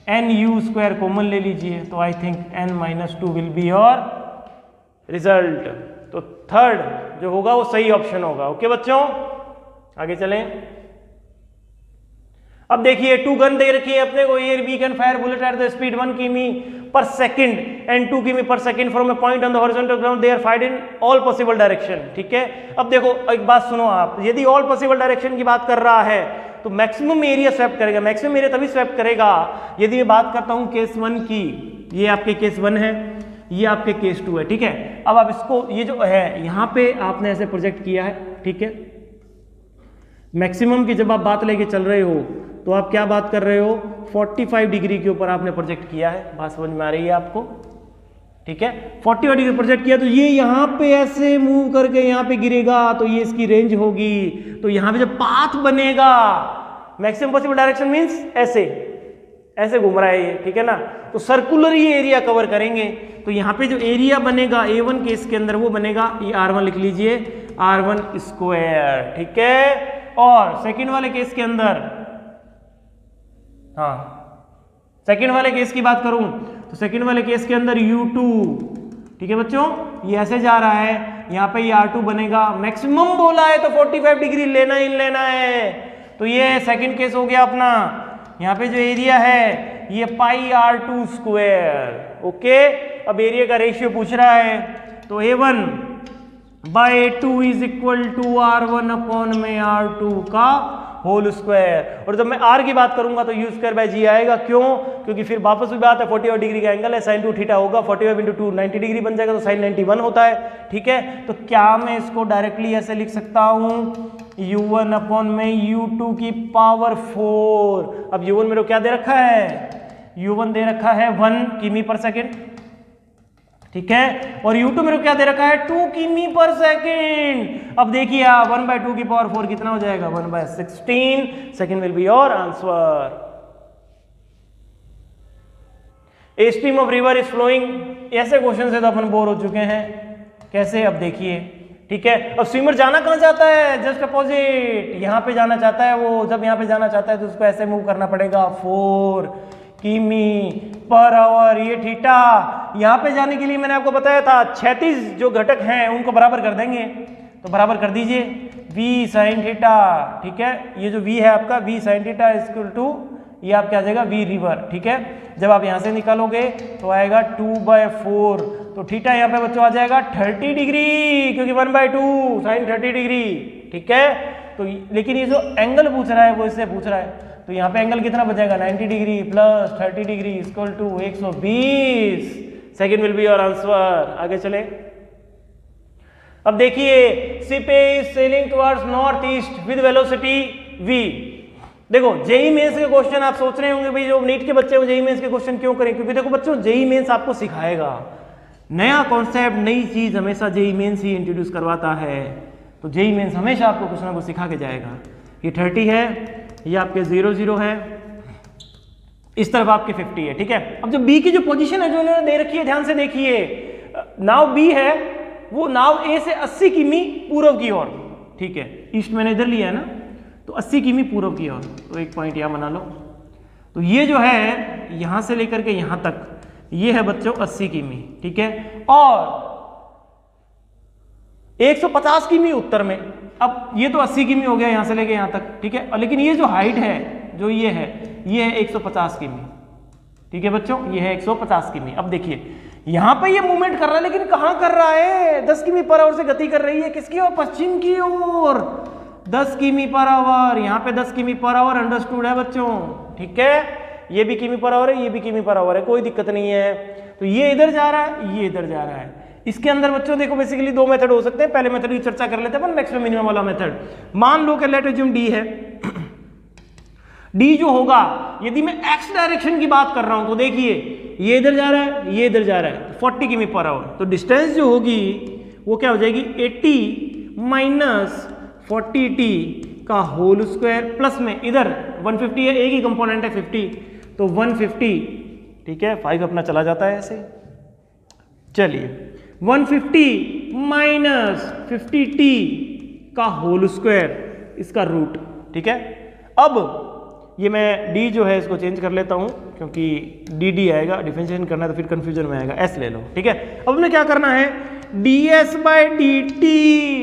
n u square common ले लीजिए, तो I think n minus 2 will be your result. तो थर्ड जो होगा वो सही ऑप्शन होगा। ओके बच्चों, आगे चलें। अब देखिए 2 गन दे रखी है अपने को, air we can fire bullet at the speed 1 किमी पर सेकंड एंड 2 किमी per second from a point on the horizontal ground, they are fired in all possible direction. ठीक है, अब देखो एक बात सुनो आप, यदि ऑल पॉसिबल डायरेक्शन की बात कर रहा है तो मैक्सिमम एरिया स्वैप करेगा, मैक्सिमम एरिया तभी स्वैप करेगा यदि मैं बात करता हूं केस 1 की, ये आपके केस 1 है, ये आपके केस 2 है। ठीक है, अब आप इसको ये जो है यहां पे आपने ऐसे प्रोजेक्ट किया है, ठीक है, मैक्सिमम की जब आप बात लेके चल रहे हो तो आप क्या बात कर रहे हो, 45 डिग्री के ऊपर आपने प्रोजेक्ट किया है, बात समझ में आ रही है आपको। ठीक है, 45 डिग्री प्रोजेक्ट किया तो ये यहाँ पे ऐसे मूव करके यहाँ पे गिरेगा, तो ये इसकी रेंज होगी, तो यहाँ पे जब पाथ बनेगा मैक्सिमम पॉसिबल डायरेक्शन मींस ऐसे ऐसे घूम रहा है ये, ठीक है ना, तो सर्कुलर ये एरिया कवर करेंगे, तो यहाँ पे जो एरिया बनेगा A1 केस के अंदर वो बनेगा, ये R1 लिख लीजिए, R1 स्क्वायर। ठीक है, और सेकंड वाले केस के अंदर, हाँ सेकंड वाले केस की बात करूं तो सेकंड वाले केस के अंदर U2, ठीक है बच्चों, ये ऐसे जा रहा है, यहाँ पे ये R2 बनेगा, मैक्सिमम बोला है तो 45 डिग्री लेना ही लेना है, तो ये सेकंड केस हो गया अपना। यहाँ पे जो एरिया है ये पाई R2 स्क्वायर। ओके, अब एरिया का रेशियो पूछ रहा है, तो A1 by A2 is equal to R1 upon में R2 का होल स्क्वायर, और जब मैं R की बात करूंगा तो U स्क्वायर बाय जी आएगा, क्यों, क्योंकि फिर वापस भी बात है 45 डिग्री का एंगल है, साइन 2 थीटा होगा, 45 इंटू 2 90 डिग्री बन जाएगा, तो साइन 91 होता है। ठीक है, तो क्या मैं इसको डायरेक्टली ऐसे लिख सकता हूं, U1 अपॉन में U2 की पावर 4। अब U1 मेरे को क्या दे रखा है, U1 दे रखा है 1 किमी पर सेकेंड, ठीक है, और U2 मेरे को क्या दे रखा है 2 किमी पर सेकेंड। अब देखिए 1/2 की पावर 4 कितना हो जाएगा, 1/16, second will be your answer. A stream of river is flowing, ऐसे क्वेश्चन से तो अपन बोर हो चुके हैं, कैसे, अब देखिए, ठीक है। अब स्विमर जाना कहाँ चाहता है, जस्ट अपोजिट, यहाँ पे जाना चाहता है वो। जब यहाँ पे जाना चाहता है तो उसको ऐसे मूव करना पड़ेगा 4 किमी/आवर, ये थीटा। यहाँ पे जाने के लिए मैंने आपको बताया था 36 जो घटक हैं उनको बराबर कर देंगे, तो बराबर कर दीजिए v sin थीटा, ठीक है। ये जो v है आपका v sin theta equal to ये आपका आ जाएगा v रिवर, ठीक है। जब आप यहाँ से निकालोगे तो आएगा 2/4, तो थीटा यहाँ पे बच्चों आ जाएगा 30 डिग्री, क्योंकि 1/2 साइन 30 डिग्री, ठीक है। तो लेकिन ये जो एंगल पूछ रहा है वो इससे पूछ रहा है, तो यहाँ पे एंगल कितना बचेगा 90 degree plus 30 degree equal to 120। Second will be your answer. आगे चले। अब देखिए ship is sailing towards north east with velocity v। देखो जेई मेंस के क्वेश्चन आप सोच रहे होंगे भाई जो नीट के बच्चे हो जेई मेंस के क्वेश्चन क्यों करें, क्योंकि देखो बच्चों जेई मेंस आपको सिखाएगा नया कॉन्सेप्ट, नई चीज हमेशा जेई मेंस ही इंट्रोड्यूस करवाता है। तो जेई मेंस हमेशा आपको कुछ ना कुछ सिखा के जाएगा। ये 30 है, ये आपके 0 है, इस तरफ आपके 50 है, ठीक है। अब जो बी की जो पोजीशन है जो उन्होंने दे रखी है ध्यान से देखिए, नाव बी है वो नाव ए से 80 किमी पूर्व की ओर, ठीक है। ईस्ट मैंने इधर लिया है ना, तो 80 किमी पूर्व की ओर, तो एक पॉइंट यहां बना लो। तो ये जो है यहां से लेकर के यहां तक ये है बच्चों 80 किमी, ठीक है। और 150 किमी उत्तर में। अब ये तो 80 किमी हो गया यहां से लेके यहां तक, ठीक है। लेकिन ये जो हाइट है जो ये है 150 किमी, ठीक है बच्चों, ये है 150 किमी। अब देखिए यहां पे ये मूवमेंट कर रहा है, लेकिन कहां कर रहा है 10 किमी/आवर से गति कर रही है, किसकी ओर, पश्चिम की ओर 10 किमी/आवर। यहाँ पे 10 किमी/आवर अंडरस्टूड है बच्चों, ठीक है। ये भी किमी/आवर है, ये भी किमी/आवर है, कोई दिक्कत नहीं है। तो ये इधर जा रहा है, ये इधर जा रहा है। इसके अंदर बच्चों देखो बेसिकली दो मेथड हो सकते हैं। पहले मेथड की चर्चा कर लेते हैं अपन, मैक्सिमम मिनिमम वाला मेथड। मान लो कि लेट अज्यूम डी है, डी जो होगा यदि मैं एक्स डायरेक्शन की बात कर रहा हूं तो देखिए ये इधर जा रहा है, ये इधर जा रहा है, 40 किमी/आवर। तो डिस्टेंस जो होगी वो क्या हो जाएगी 80 माइनस 40t का होल स्क्वायर प्लस में इधर 150 है, एक ही कंपोनेंट है 50, तो 150, ठीक है। 5 अपना चला जाता है ऐसे। चलिए 150 माइनस 50t का होल स्क्वायर, इसका रूट, ठीक है। अब ये मैं d जो है इसको चेंज कर लेता हूं, क्योंकि dd आएगा, डिफरेंशिएशन करना है तो फिर कंफ्यूजन में आएगा, s ले लो, ठीक है। अब हमें क्या करना है ds/dt।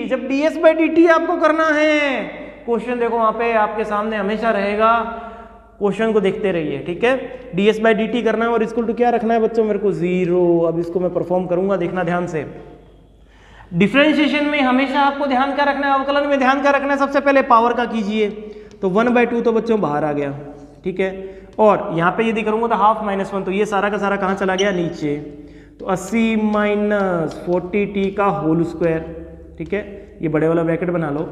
जब ds/dt आपको करना है, क्वेश्चन देखो वहां पे आपके सामने हमेशा रहेगा, क्वेश्चन को देखते रहिए, ठीक है। ds/dt करना है और इक्वल टू क्या रखना है बच्चों मेरे को 0। अब इसको मैं परफॉर्म करूंगा, देखना ध्यान से। डिफरेंशिएशन में हमेशा आपको ध्यान क्या रखना है, अवकलन में ध्यान क्या रखना है, सबसे पहले पावर का कीजिए, तो 1/2 तो बच्चों बाहर आ गया, ठीक है। और यहाँ पे यदि करूंगा तो हाफ माइनस 1, तो ये सारा का सारा कहाँ चला गया नीचे, तो 80 माइनस 40t का होल स्क्वायर, ठीक है। ये बड़े वाला ब्रैकेट बना लो,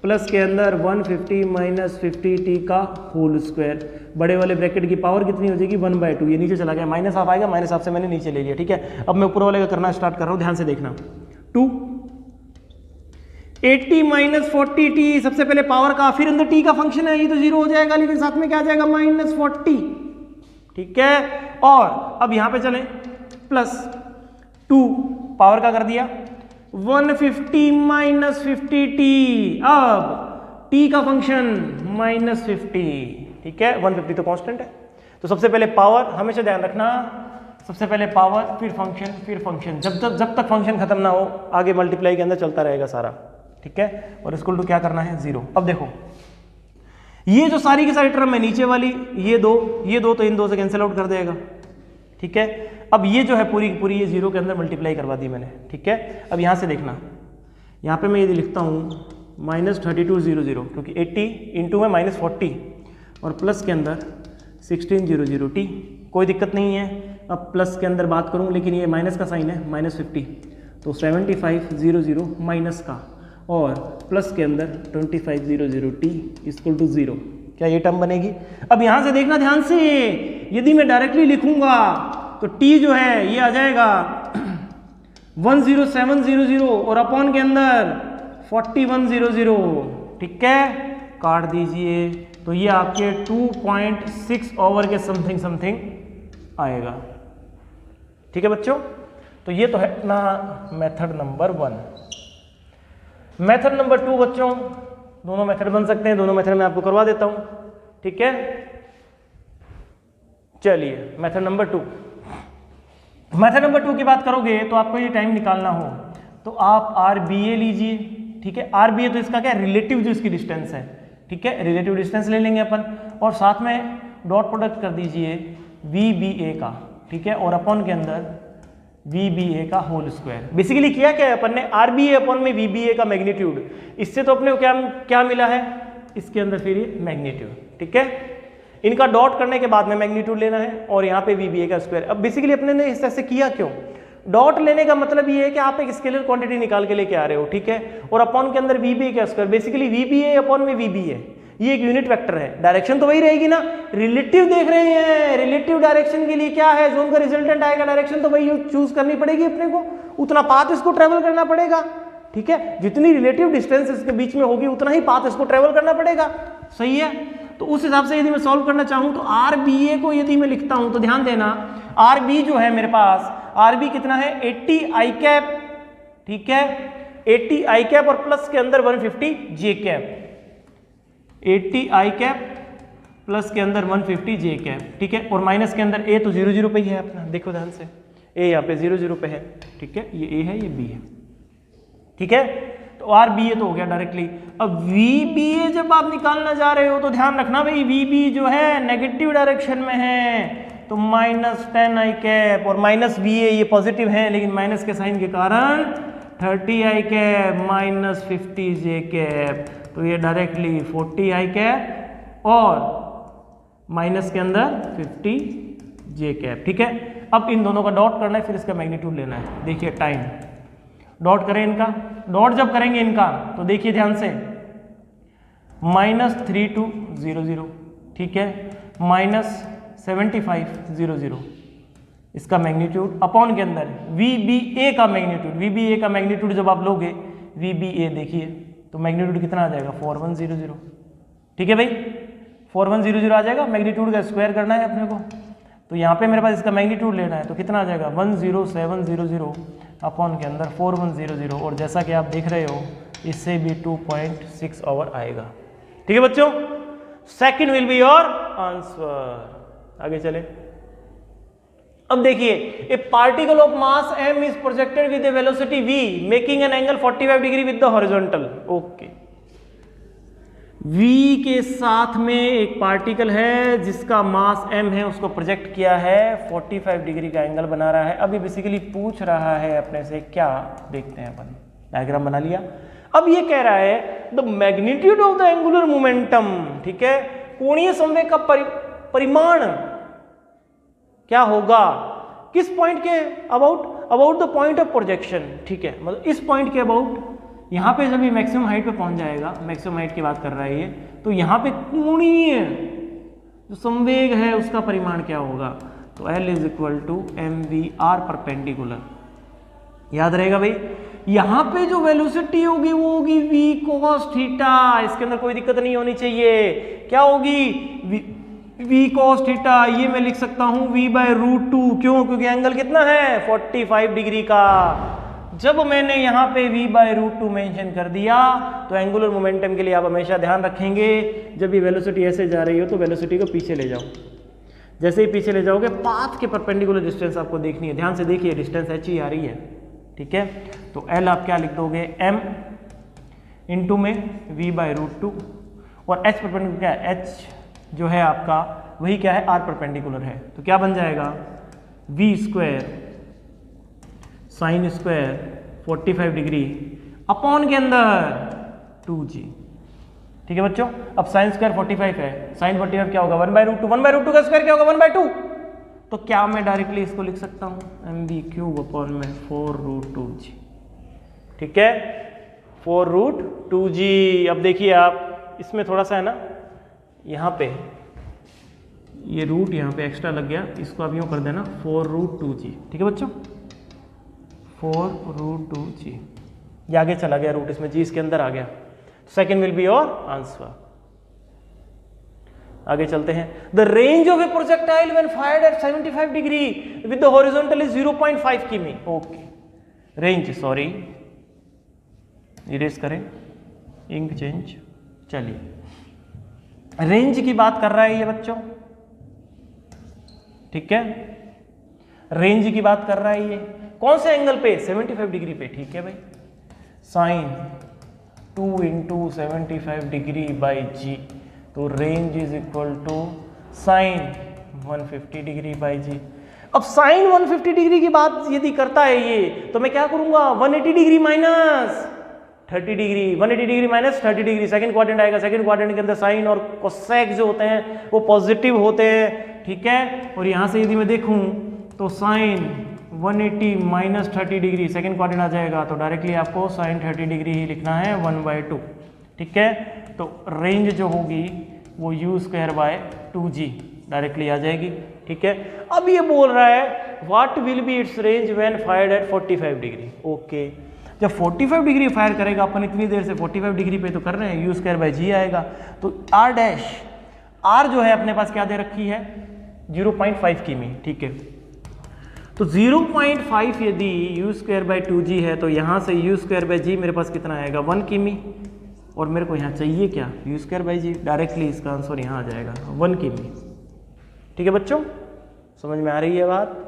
प्लस के अंदर 150 माइनस 50t का होल स्क्वायर, बड़े वाले ब्रैकेट की पावर कितनी हो जाएगी 1/2, ये नीचे चला गया, माइनस हाफ आएगा, माइनस हाफ से मैंने नीचे ले लिया, ठीक है। अब मैं ऊपर वाले का करना स्टार्ट कर रहा हूँ, ध्यान से देखना। 2 80 माइनस 40t, सबसे पहले पावर का, फिर अंदर t का फंक्शन है, ये तो 0 हो जाएगा, लेकिन साथ में क्या आ जाएगा माइनस 40, ठीक है। और अब यहां पे चलें, प्लस 2 पावर का कर दिया 150 माइनस 50t, अब t का फंक्शन माइनस 50, ठीक है। 150 तो कांस्टेंट है, तो सबसे पहले पावर, हमेशा ध्यान रखना, सबसे पहले पावर फिर फंक्शन फिर फंक्शन, जब तक फंक्शन खत्म ना हो आगे मल्टीप्लाई के अंदर चलता रहेगा सारा, ठीक है। और इक्वल टू क्या करना है 0। अब देखो ये जो सारी की सारी टर्म है नीचे वाली, ये दो तो इन दो से कैंसिल आउट कर देगा, ठीक है। अब ये जो है पूरी की पूरी ये 0 के अंदर मल्टीप्लाई करवा दी मैंने, ठीक है। अब यहां से देखना, यहां पे मैं यदि लिखता हूं -3200, क्योंकि 80 इंटू में -40 और प्लस के अंदर 1600t, कोई दिक्कत नहीं है। अब प्लस के अंदर बात करूं, लेकिन ये माइनस का साइन है, -50, तो 7500 माइनस का और प्लस के अंदर 2500t इक्वल टू 0। क्या ये टर्म बनेगी? अब यहां से देखना ध्यान से, यदि मैं डायरेक्टली लिखूंगा तो t जो है ये आ जाएगा 10700 और अपॉन के अंदर 4100, ठीक है, काट दीजिए, तो ये आपके 2.6 ओवर के समथिंग आएगा, ठीक है बच्चों। तो ये तो है ना मेथड नंबर 1। मेथड नंबर 2 बच्चों, दोनों मेथड बन सकते हैं, दोनों मेथड मैं आपको करवा देता हूं, ठीक है। चलिए मेथड नंबर 2, मेथड नंबर 2 की बात करोगे तो आपको ये टाइम निकालना हो तो आप RBA लीजिए, ठीक है। RBA तो इसका क्या रिलेटिव जो इसकी डिस्टेंस है, ठीक है, रिलेटिव डिस्टेंस ले लेंगे अपन, और साथ में डॉट प्रोडक्ट कर दीजिए VBA का, ठीक है, और अपॉन के अंदर VBA का होल स्क्वायर। बेसिकली किया क्या है अपन ने, RBA अपॉन में VBA का मैग्नीट्यूड, इससे तो अपने को क्या मिला है, इसके अंदर फिर ये मैग्नीट्यूड, ठीक है। इनका डॉट करने के बाद में मैग्नीट्यूड लेना है और यहाँ पे VBA का स्क्वायर। अब बेसिकली अपने ने इस तरह से किया क्यों, डॉट लेने का मतलब ये है कि आप एक स्केलर क्वांटिटी निकाल के लेके आ रहे हो, ठीक है, और अपॉन के अंदर VBA का स्क्वायर, बेसिकली VBA अपॉन में VBA, ये एक यूनिट वेक्टर है, डायरेक्शन तो वही रहेगी ना, रिलेटिव देख रहे हैं, रिलेटिव डायरेक्शन के लिए क्या है, जो उनका रिजल्टेंट आएगा डायरेक्शन तो वही चूज करनी पड़ेगी अपने को, उतना पाथ इसको ट्रेवल करना पड़ेगा, ठीक है, जितनी रिलेटिव डिस्टेंस इसके बीच में होगी उतना ही पाथ इसको ट्रेवल करना पड़ेगा, सही है। तो उस हिसाब से यदि मैं सॉल्व करना चाहूं तो RBA को यदि मैं लिखता हूं तो ध्यान देना, RB जो है मेरे पास, RB कितना है 80 i कैप, ठीक है, 80 i कैप और प्लस के अंदर 150 j cap, 80 i cap plus के अंदर 150 j कैप, ठीक है, और माइनस के अंदर A तो 0 0 पे ही है अपना, देखो ध्यान से, A यहाँ पे 0 0 पे है, ठीक है, ये A है ये B है, ठीक है। तो RBA तो हो गया डायरेक्टली। अब VBA जब आप निकालना जा रहे हो तो ध्यान रखना भाई, VB जो है नेगेटिव डायरेक्शन में है, तो -10 i कैप और माइनस VA ये पॉजिटिव है लेकिन माइनस के साइन के कारण 30 i कैप -50 j कैप, तो ये डायरेक्टली 40 i कैप और माइनस के अंदर 50 j कैप, ठीक है। अब इन दोनों का डॉट करना है, फिर इसका मैग्नीट्यूड लेना है। देखिए टाइम, डॉट करें इनका, डॉट जब करेंगे इनका तो देखिए ध्यान से, -3200, ठीक है, -7500, इसका मैग्नीट्यूड अपॉन के अंदर VBA का मैग्नीट्यूड, VBA का मैग्नीट्यूड जब आप लोगे VBA देखिए तो मैग्नीट्यूड कितना आ जाएगा 4100, ठीक है भाई, 4100 आ जाएगा, मैग्नीट्यूड का स्क्वायर करना है अपने को, तो यहाँ पे मेरे पास इसका मैग्नीट्यूड लेना है तो कितना आ जाएगा 10700 अपॉन के अंदर 4100, और जैसा कि आप देख रहे हो इससे भी 2.6 आवर आएगा, ठीक है बच्चों। Second will be your answer. आगे चले, अब देखिए, ए particle of mass m is projected with a velocity v making an angle 45 degree with the horizontal. Okay, v के साथ में एक पार्टिकल है जिसका मास m है, उसको प्रोजेक्ट किया है, 45 डिग्री का एंगल बना रहा है। अभी बेसिकली पूछ रहा है अपने से क्या, देखते हैं अपन, डायग्राम बना लिया। अब ये कह रहा है the magnitude of the angular momentum, ठीक है, कोणीय संवेग का परिमाण क्या होगा, किस पॉइंट के about the point of projection, ठीक है, मतलब इस पॉइंट के अबाउट, यहाँ पे जब ये मैक्सिमम हाइट पे पहुंच जाएगा, मैक्सिमम हाइट की बात कर रहा है ये, तो यहाँ पे कोणीय जो संवेग है उसका परिमाण क्या होगा, तो L is equal to mv/r perpendicular, याद रहेगा भाई। यहाँ पे जो वेलोसिटी होगी वो होगी v cos थीटा, इसके अंदर कोई दिक्कत नहीं होनी चाहिए, क्या होगी v cos थीटा, ये मैं लिख सकता हूँ v/√2, क्यों, क्योंकि एंगल कितना है 45 डिग्री का। जब मैंने यहाँ पे v/√2 मेंशन कर दिया तो एंगुलर मोमेंटम के लिए आप हमेशा ध्यान रखेंगे, जब ये वेलोसिटी ऐसे जा रही हो तो वेलोसिटी को पीछे ले जाओ, जैसे ही पीछे ले जाओगे पाथ के परपेंडिकुलर डिस्टेंस आपको देखनी है, ध्यान से देखिए डिस्टेंस h ही आ रही है, ठीक है। तो L आप क्या लिख दोगे m इंटू में v/√2 और h परपेंडिकुलर क्या है, h जो है आपका वही क्या है, r परपेंडिकुलर है, तो क्या बन जाएगा v² sine square 45 degree upon के अंदर 2g, ठीक है बच्चों। अब साइन स्क्वायर 45 है, साइन 45 क्या होगा 1/√2, 1/√2 का स्क्वायर क्या होगा 1/2, तो क्या मैं डायरेक्टली इसको लिख सकता हूँ mv³ अपॉन में 4√2g, ठीक है, 4√2g। अब देखिए आप इसमें थोड़ा सा है ना, यहाँ पे ये रूट यहाँ पे एक्स्ट्रा लग गया, इसको आप यूँ कर देना 4√2g, ठीक है बच्चों, 4√2g, ये आगे चला गया रूट, इसमें g इसके अंदर आ गया। Second will be your answer. आगे चलते हैं, the range of A projectile when fired eight 75 degree with the horizontal is 0.5 किमी। ओके, रेंज, सॉरी इरेज करें, इंक चेंज। चलिए रेंज की बात कर रहा है ये बच्चों, ठीक है, रेंज की बात कर रहा है ये कौन से एंगल पे, 75 डिग्री पे, ठीक है भाई। Sine 2 into 75 degree by g, तो range is equal to sine 150 degree by g. अब साइन 150 डिग्री की बात यदि करता है ये, तो मैं क्या करूंगा, 180 degree minus 30 degree, 180 degree minus 30 degree, second quadrant आएगा। सेकंड क्वाड्रेंट के अंदर साइन और कोसेक जो होते हैं वो पॉजिटिव होते हैं, ठीक है। और यहां से यदि मैं देखूं तो sine 180 minus 30 degree second quadrant आ जाएगा, तो डायरेक्टली आपको साइन 30 डिग्री ही लिखना है 1/2, ठीक है। तो रेंज जो होगी वो u square by 2g directly आ जाएगी, ठीक है। अब ये बोल रहा है what will be its range when fired at 45 degree. Okay, जब 45 डिग्री फायर करेगा, अपन इतनी देर से 45 डिग्री पे तो कर रहे हैं, u स्क्वायर बाय g आएगा। तो r डैश, r जो है अपने पास क्या दे रखी है, 0.5 किमी, ठीक है। तो 0.5 यदि u स्क्वायर बाय 2g है, तो यहाँ से u स्क्वायर बाय g मेरे पास कितना आएगा, 1 किमी। और मेरे को यहाँ चाहिए क्या, u square by g, directly इसका आंसर यहाँ आ जाएगा 1 किमी, ठीक है बच्चों, समझ में आ रही है बात।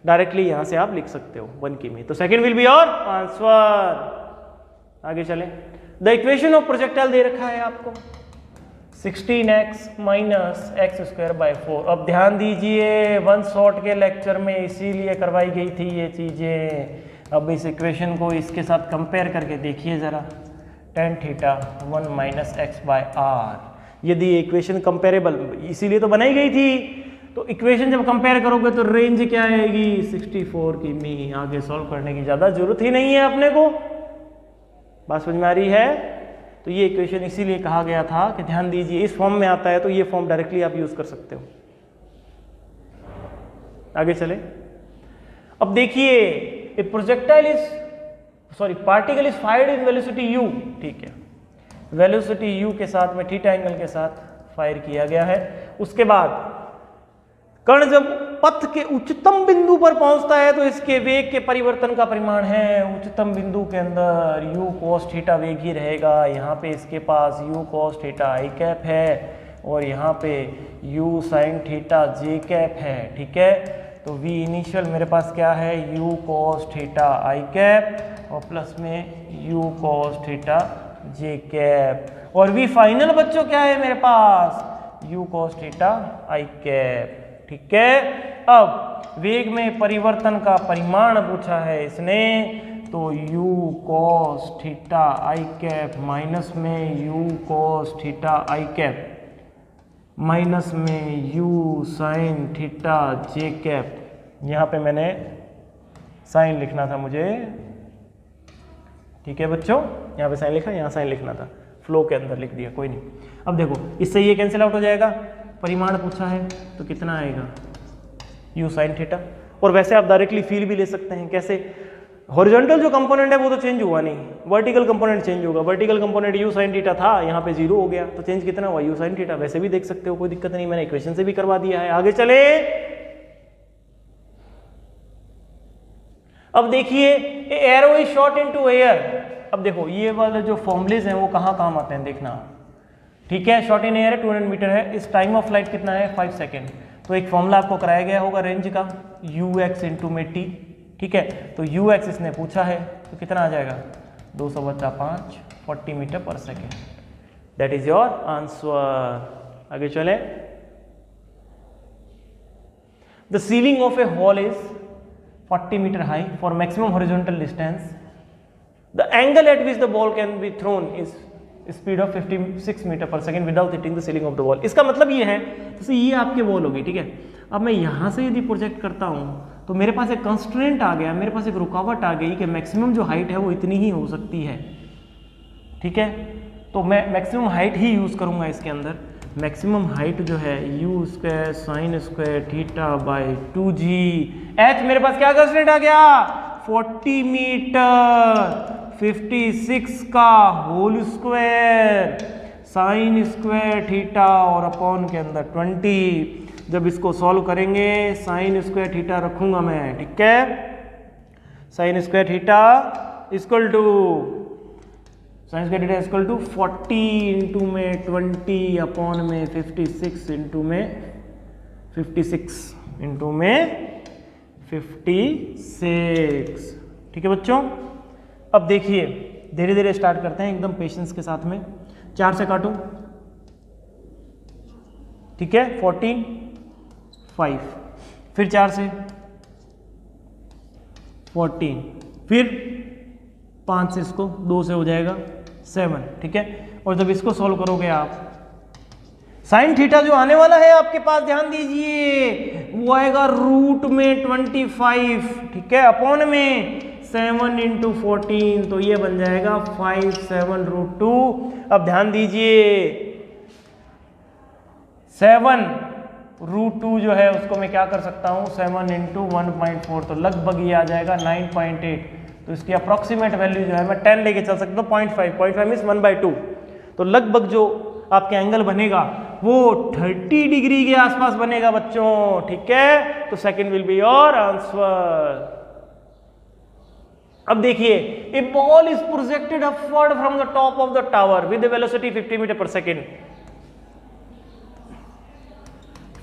डायरेक्टली यहाँ से आप लिख सकते हो 1 किमी, तो second will be your answer. आगे चलें, द इक्वेशन ऑफ प्रोजेक्टाइल दे रखा है आपको 16x minus x square by 4। अब ध्यान दीजिए, वन शॉट के लेक्चर में इसीलिए करवाई गई थी ये चीजें। अब इस इक्वेशन को इसके साथ कंपेयर करके देखिए जरा, tan theta 1 minus x by r. यदि इक्वेशन कंपेरेबल, इसीलिए तो बनाई गई थी, तो इक्वेशन जब कंपेयर करोगे तो रेंज क्या आएगी, 64 किमी। आगे सॉल्व करने की ज़्यादा जरूरत ही नहीं है अपने को, बात समझ में आ रही है। तो ये इक्वेशन इसीलिए कहा गया था कि ध्यान दीजिए, इस फॉर्म में आता है तो ये फॉर्म डायरेक्टली आप यूज कर सकते हो। आगे चले, अब देखिए, a projectile is particle is fired in velocity u, ठीक है, वेलोसिटी u के साथ में थीटा एंगल के साथ फायर किया गया है। उसके बाद कण जब पथ के उच्चतम बिंदु पर पहुंचता है तो इसके वेग के परिवर्तन का परिमाण है, उच्चतम बिंदु के अंदर u cos थीटा वेग ही रहेगा। यहाँ पे इसके पास u cos theta i cap है और यहाँ पे u sin theta j cap है, ठीक है। तो v इनिशियल मेरे पास क्या है, u cos theta i cap और प्लस में u cos theta j cap, और v फाइनल बच्चों क्या है मेरे पास, u cos theta i cap, ठीक है। अब वेग में परिवर्तन का परिमाण पूछा है इसने, तो u cos theta i cap minus में u cos theta i cap minus में u sin theta j cap. यहाँ पे मैंने साइन लिखना था मुझे, ठीक है बच्चों, यहाँ पे साइन लिखा, यहाँ साइन लिखना था, फ्लो के अंदर लिख दिया, कोई नहीं। अब देखो, इससे ये कैंसिल आउट हो जाएगा, परिमाण पूछा है तो कितना आएगा, u sin थीटा। और वैसे आप डायरेक्टली फील भी ले सकते हैं, कैसे, हॉरिजॉन्टल जो कंपोनेंट है वो तो चेंज हुआ नहीं, वर्टिकल कंपोनेंट चेंज होगा। Vertical component u sin theta था, यहाँ पे 0 हो गया, तो चेंज कितना हुआ, u sin थीटा। वैसे भी देख सकते हो, कोई दिक्कत नहीं, मैंने इक्वेशन से भी करवा दिया है। आगे चले, अब देखिए, arrow is shot into air. अब देखो, ये वाले जो फॉर्मुलेज हैं वो कहाँ काम आते हैं देखना, ठीक है। शॉट इन एयर है, 200 मीटर है, इस टाइम ऑफ फ्लाइट कितना है, 5 सेकेंड। तो एक फॉर्मूला आपको कराया गया होगा रेंज का, ux इंटू में t, ठीक है। तो ux इसने पूछा है तो कितना आ जाएगा, 200/5 40 metre per second, that is your answer. आगे चले, the ceiling of a hall is 40 metre high for maximum horizontal distance, the angle at which the ball can be thrown is speed of 56 metre per second without hitting the ceiling of the wall. इसका मतलब ये है, जैसे ये आपके wall होगी, ठीक है। अब मैं यहाँ से यदि प्रोजेक्ट करता हूँ तो मेरे पास एक कंस्ट्रेंट आ गया, मेरे पास एक रुकावट आ गई कि मैक्सिमम जो हाइट है वो इतनी ही हो सकती है, ठीक है। तो मैं मैक्सिमम हाइट ही यूज़ करूँगा इसके अंदर। मैक्सिमम हाइट जो है u square sine square theta by 2g, h मेरे पास क्या कंस्ट्रेंट आ गया, 40 मीटर, 56 का whole square sine square theta और अपॉन के अंदर 20। जब इसको सॉल्व करेंगे साइन स्क्वायर थीटा रखूंगा मैं, ठीक है। Sine square theta equal to science का डेटा इक्वल टू 40 इंटू में 20 अपॉन में 56 इंटू में 56 इंटू में 56। ठीक है बच्चों, अब देखिए धीरे धीरे स्टार्ट करते हैं एकदम पेशेंस के साथ में। 4 से काटो, ठीक है, 14 5, फिर 4 से 14, फिर 5 से इसको 2 से हो जाएगा 7। ठीक है, और जब इसको सॉल्व करोगे आप साइन थीटा जो आने वाला है आपके पास, ध्यान दीजिए, वो आएगा रूट में 25, ठीक है, अपॉन में 7 इंटू 14, तो ये बन जाएगा 5 7 रूट 2। अब ध्यान दीजिए 7 रूट 2 जो है उसको मैं क्या कर सकता हूँ 7 इंटू 1.4, तो लगभग ये आ जाएगा 9.8। तो इसकी अप्रॉक्सीमेट वैल्यू जो है मैं 10 लेके चल सकता हूँ, 0.5 मीन्स 1/2। तो लगभग जो आपके एंगल बनेगा वो 30 डिग्री के आसपास बनेगा बच्चों। ठीक है, तो second will be your answer. अब देखिए, a ball is projected upward from the top of the tower with velocity 50 metre per second.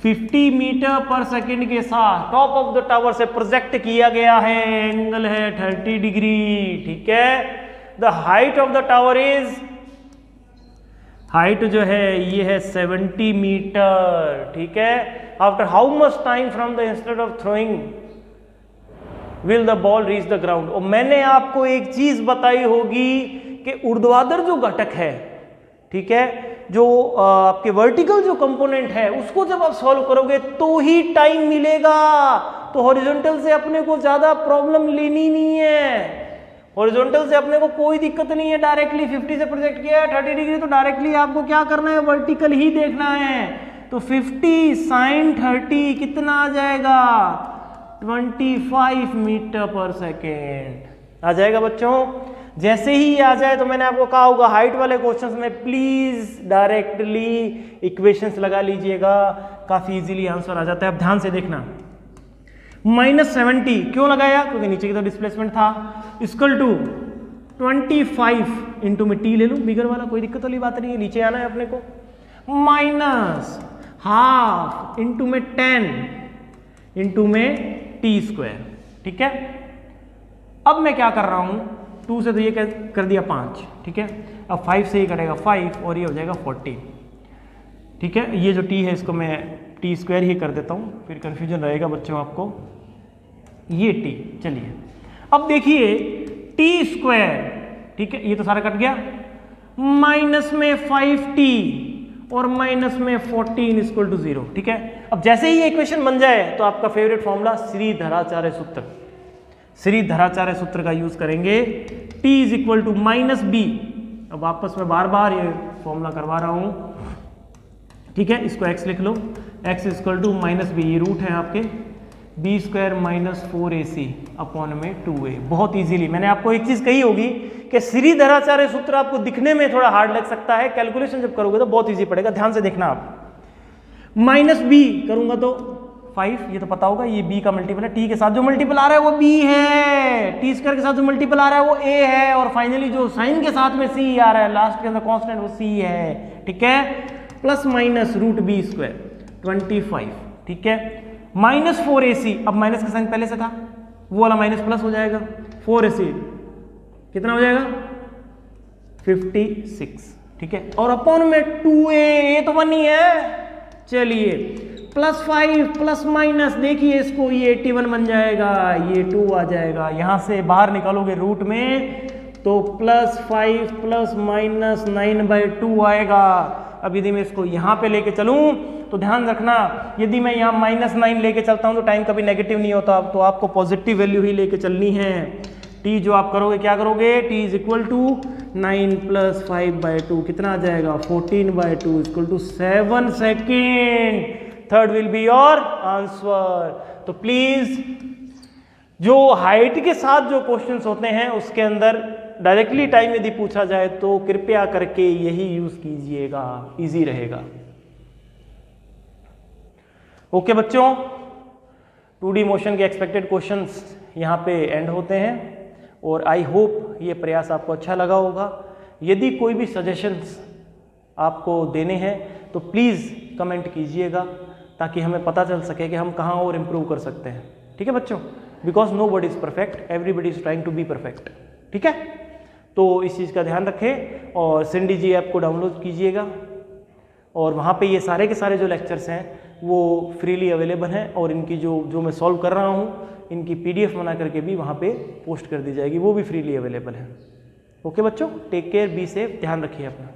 50 metre per second के साथ टॉप ऑफ द टावर से प्रोजेक्ट किया गया है, एंगल है 30 डिग्री। ठीक है, the height of the tower is, height जो है ये है 70 मीटर। ठीक है, after how much time from the instead of throwing will the ball reach the ground. और मैंने आपको एक चीज बताई होगी कि ऊर्ध्वाधर जो घटक है, ठीक है, जो आपके वर्टिकल जो कंपोनेंट है उसको जब आप सॉल्व करोगे तो ही टाइम मिलेगा। तो हॉरिजॉन्टल से अपने को ज्यादा प्रॉब्लम लेनी नहीं है, हॉरिजॉन्टल से अपने को कोई दिक्कत नहीं है। डायरेक्टली 50 से प्रोजेक्ट किया है 30 डिग्री, तो डायरेक्टली आपको क्या करना है, वर्टिकल ही देखना है। तो 50 साइन 30 कितना आ जाएगा, 25 मीटर पर सेकेंड आ जाएगा बच्चों। जैसे ही आ जाए तो मैंने आपको कहा होगा हाइट वाले क्वेश्चंस में प्लीज डायरेक्टली इक्वेशंस लगा लीजिएगा, काफी इजीली आंसर आ जाता है। अब ध्यान से देखना, -70 क्यों लगाया, क्योंकि नीचे की तो डिस्प्लेसमेंट था, इक्वल टू 25 इंटू में टी ले लूं बिगर वाला, कोई दिक्कत वाली बात नहीं है, नीचे आना है अपने को, -12 इंटू में 10 इंटू में टी स्क्वायर। ठीक है, अब मैं क्या कर रहा हूं, 2 से तो ये कर दिया 5, ठीक है, अब 5 से ये कटेगा 5 और ये हो जाएगा 40। ठीक है, ये जो टी है इसको मैं टी स्क्वायर ही कर देता हूं, फिर कंफ्यूजन रहेगा बच्चों आपको। ये टी, चलिए अब देखिए टी स्क्वायर, ठीक है, ये तो सारा कट गया, माइनस में 5t और माइनस में 14 इक्वल टू 0। ठीक है, अब जैसे ही ये इक्वेशन बन जाए तो आपका फेवरेट फॉर्मूला श्रीधराचार्य सूत्र, श्रीधराचार्य सूत्र का यूज करेंगे। t is equal to -b, अब वापस में बार बार ये फॉर्मूला करवा रहा हूं, ठीक है, इसको x लिख लो, x इक्वल टू -b, ये रूट है आपके, b स्क्वायर -4ac अपॉन में 2a। बहुत इजीली, मैंने आपको एक चीज कही होगी कि श्रीधराचार्य सूत्र आपको दिखने में थोड़ा हार्ड लग सकता है, कैलकुलेशन जब करोगे तो बहुत इजी पड़ेगा। ध्यान से देखना, आप -b करूंगा तो 5, ये तो पता होगा, ये b का मल्टीपल है, t के साथ जो मल्टीपल आ रहा है वो b है, t स्क्वायर के साथ जो मल्टीपल आ रहा है वो a है, और फाइनली जो साइन के साथ में c आ रहा है लास्ट के अंदर कांस्टेंट वो c है। ठीक है, plus minus root b square 25। ठीक है, -4ac, अब माइनस का साइन पहले से था, वो वाला माइनस प्लस हो जाएगा, 4ac कितना हो जाएगा 56। ठीक है, और अपॉन में 2a, ये तो 1 ही है। चलिए +5 प्लस माइनस, देखिए इसको, ये 81 बन जाएगा, ये 2 आ जाएगा, यहां से बाहर निकालोगे रूट में तो +5 प्लस माइनस 9/2 आएगा। अब यदि मैं इसको यहाँ पे लेके चलूँ तो ध्यान रखना, यदि मैं यहाँ -9 लेके चलता हूँ तो टाइम कभी नेगेटिव नहीं होता, तो आपको पॉजिटिव वैल्यू ही लेके चलनी है। t जो आप करोगे, क्या करोगे, t is equal to 9 plus 5/2 कितना आ जाएगा 14/2 equal to 7 second. Third will be your answer. तो प्लीज जो हाइट के साथ जो क्वेश्चंस होते हैं उसके अंदर डायरेक्टली टाइम यदि पूछा जाए तो कृपया करके यही यूज कीजिएगा, इजी रहेगा। ओके बच्चों, 2D मोशन के एक्सपेक्टेड क्वेश्चंस यहाँ पे एंड होते हैं, और आई होप ये प्रयास आपको अच्छा लगा होगा। यदि कोई भी सजेशंस आपको देने हैं तो प्लीज़ कमेंट कीजिएगा, ताकि हमें पता चल सके कि हम कहाँ और इम्प्रूव कर सकते हैं। ठीक है बच्चों, because nobody is perfect, everybody is trying to be perfect. ठीक है, तो इस चीज़ का ध्यान रखें और सिंडी ऐप को डाउनलोड कीजिएगा और वहाँ पे ये सारे के सारे जो लेक्चर्स हैं वो फ्रीली अवेलेबल हैं और इनकी जो मैं सॉल्व कर रहा हूँ इनकी PDF बना करके भी वहाँ पे पोस्ट कर दी जाएगी, वो भी फ्रीली अवेलेबल है। ओके बच्चों, टेक केयर, बी सेफ, ध्यान रखिए अपना।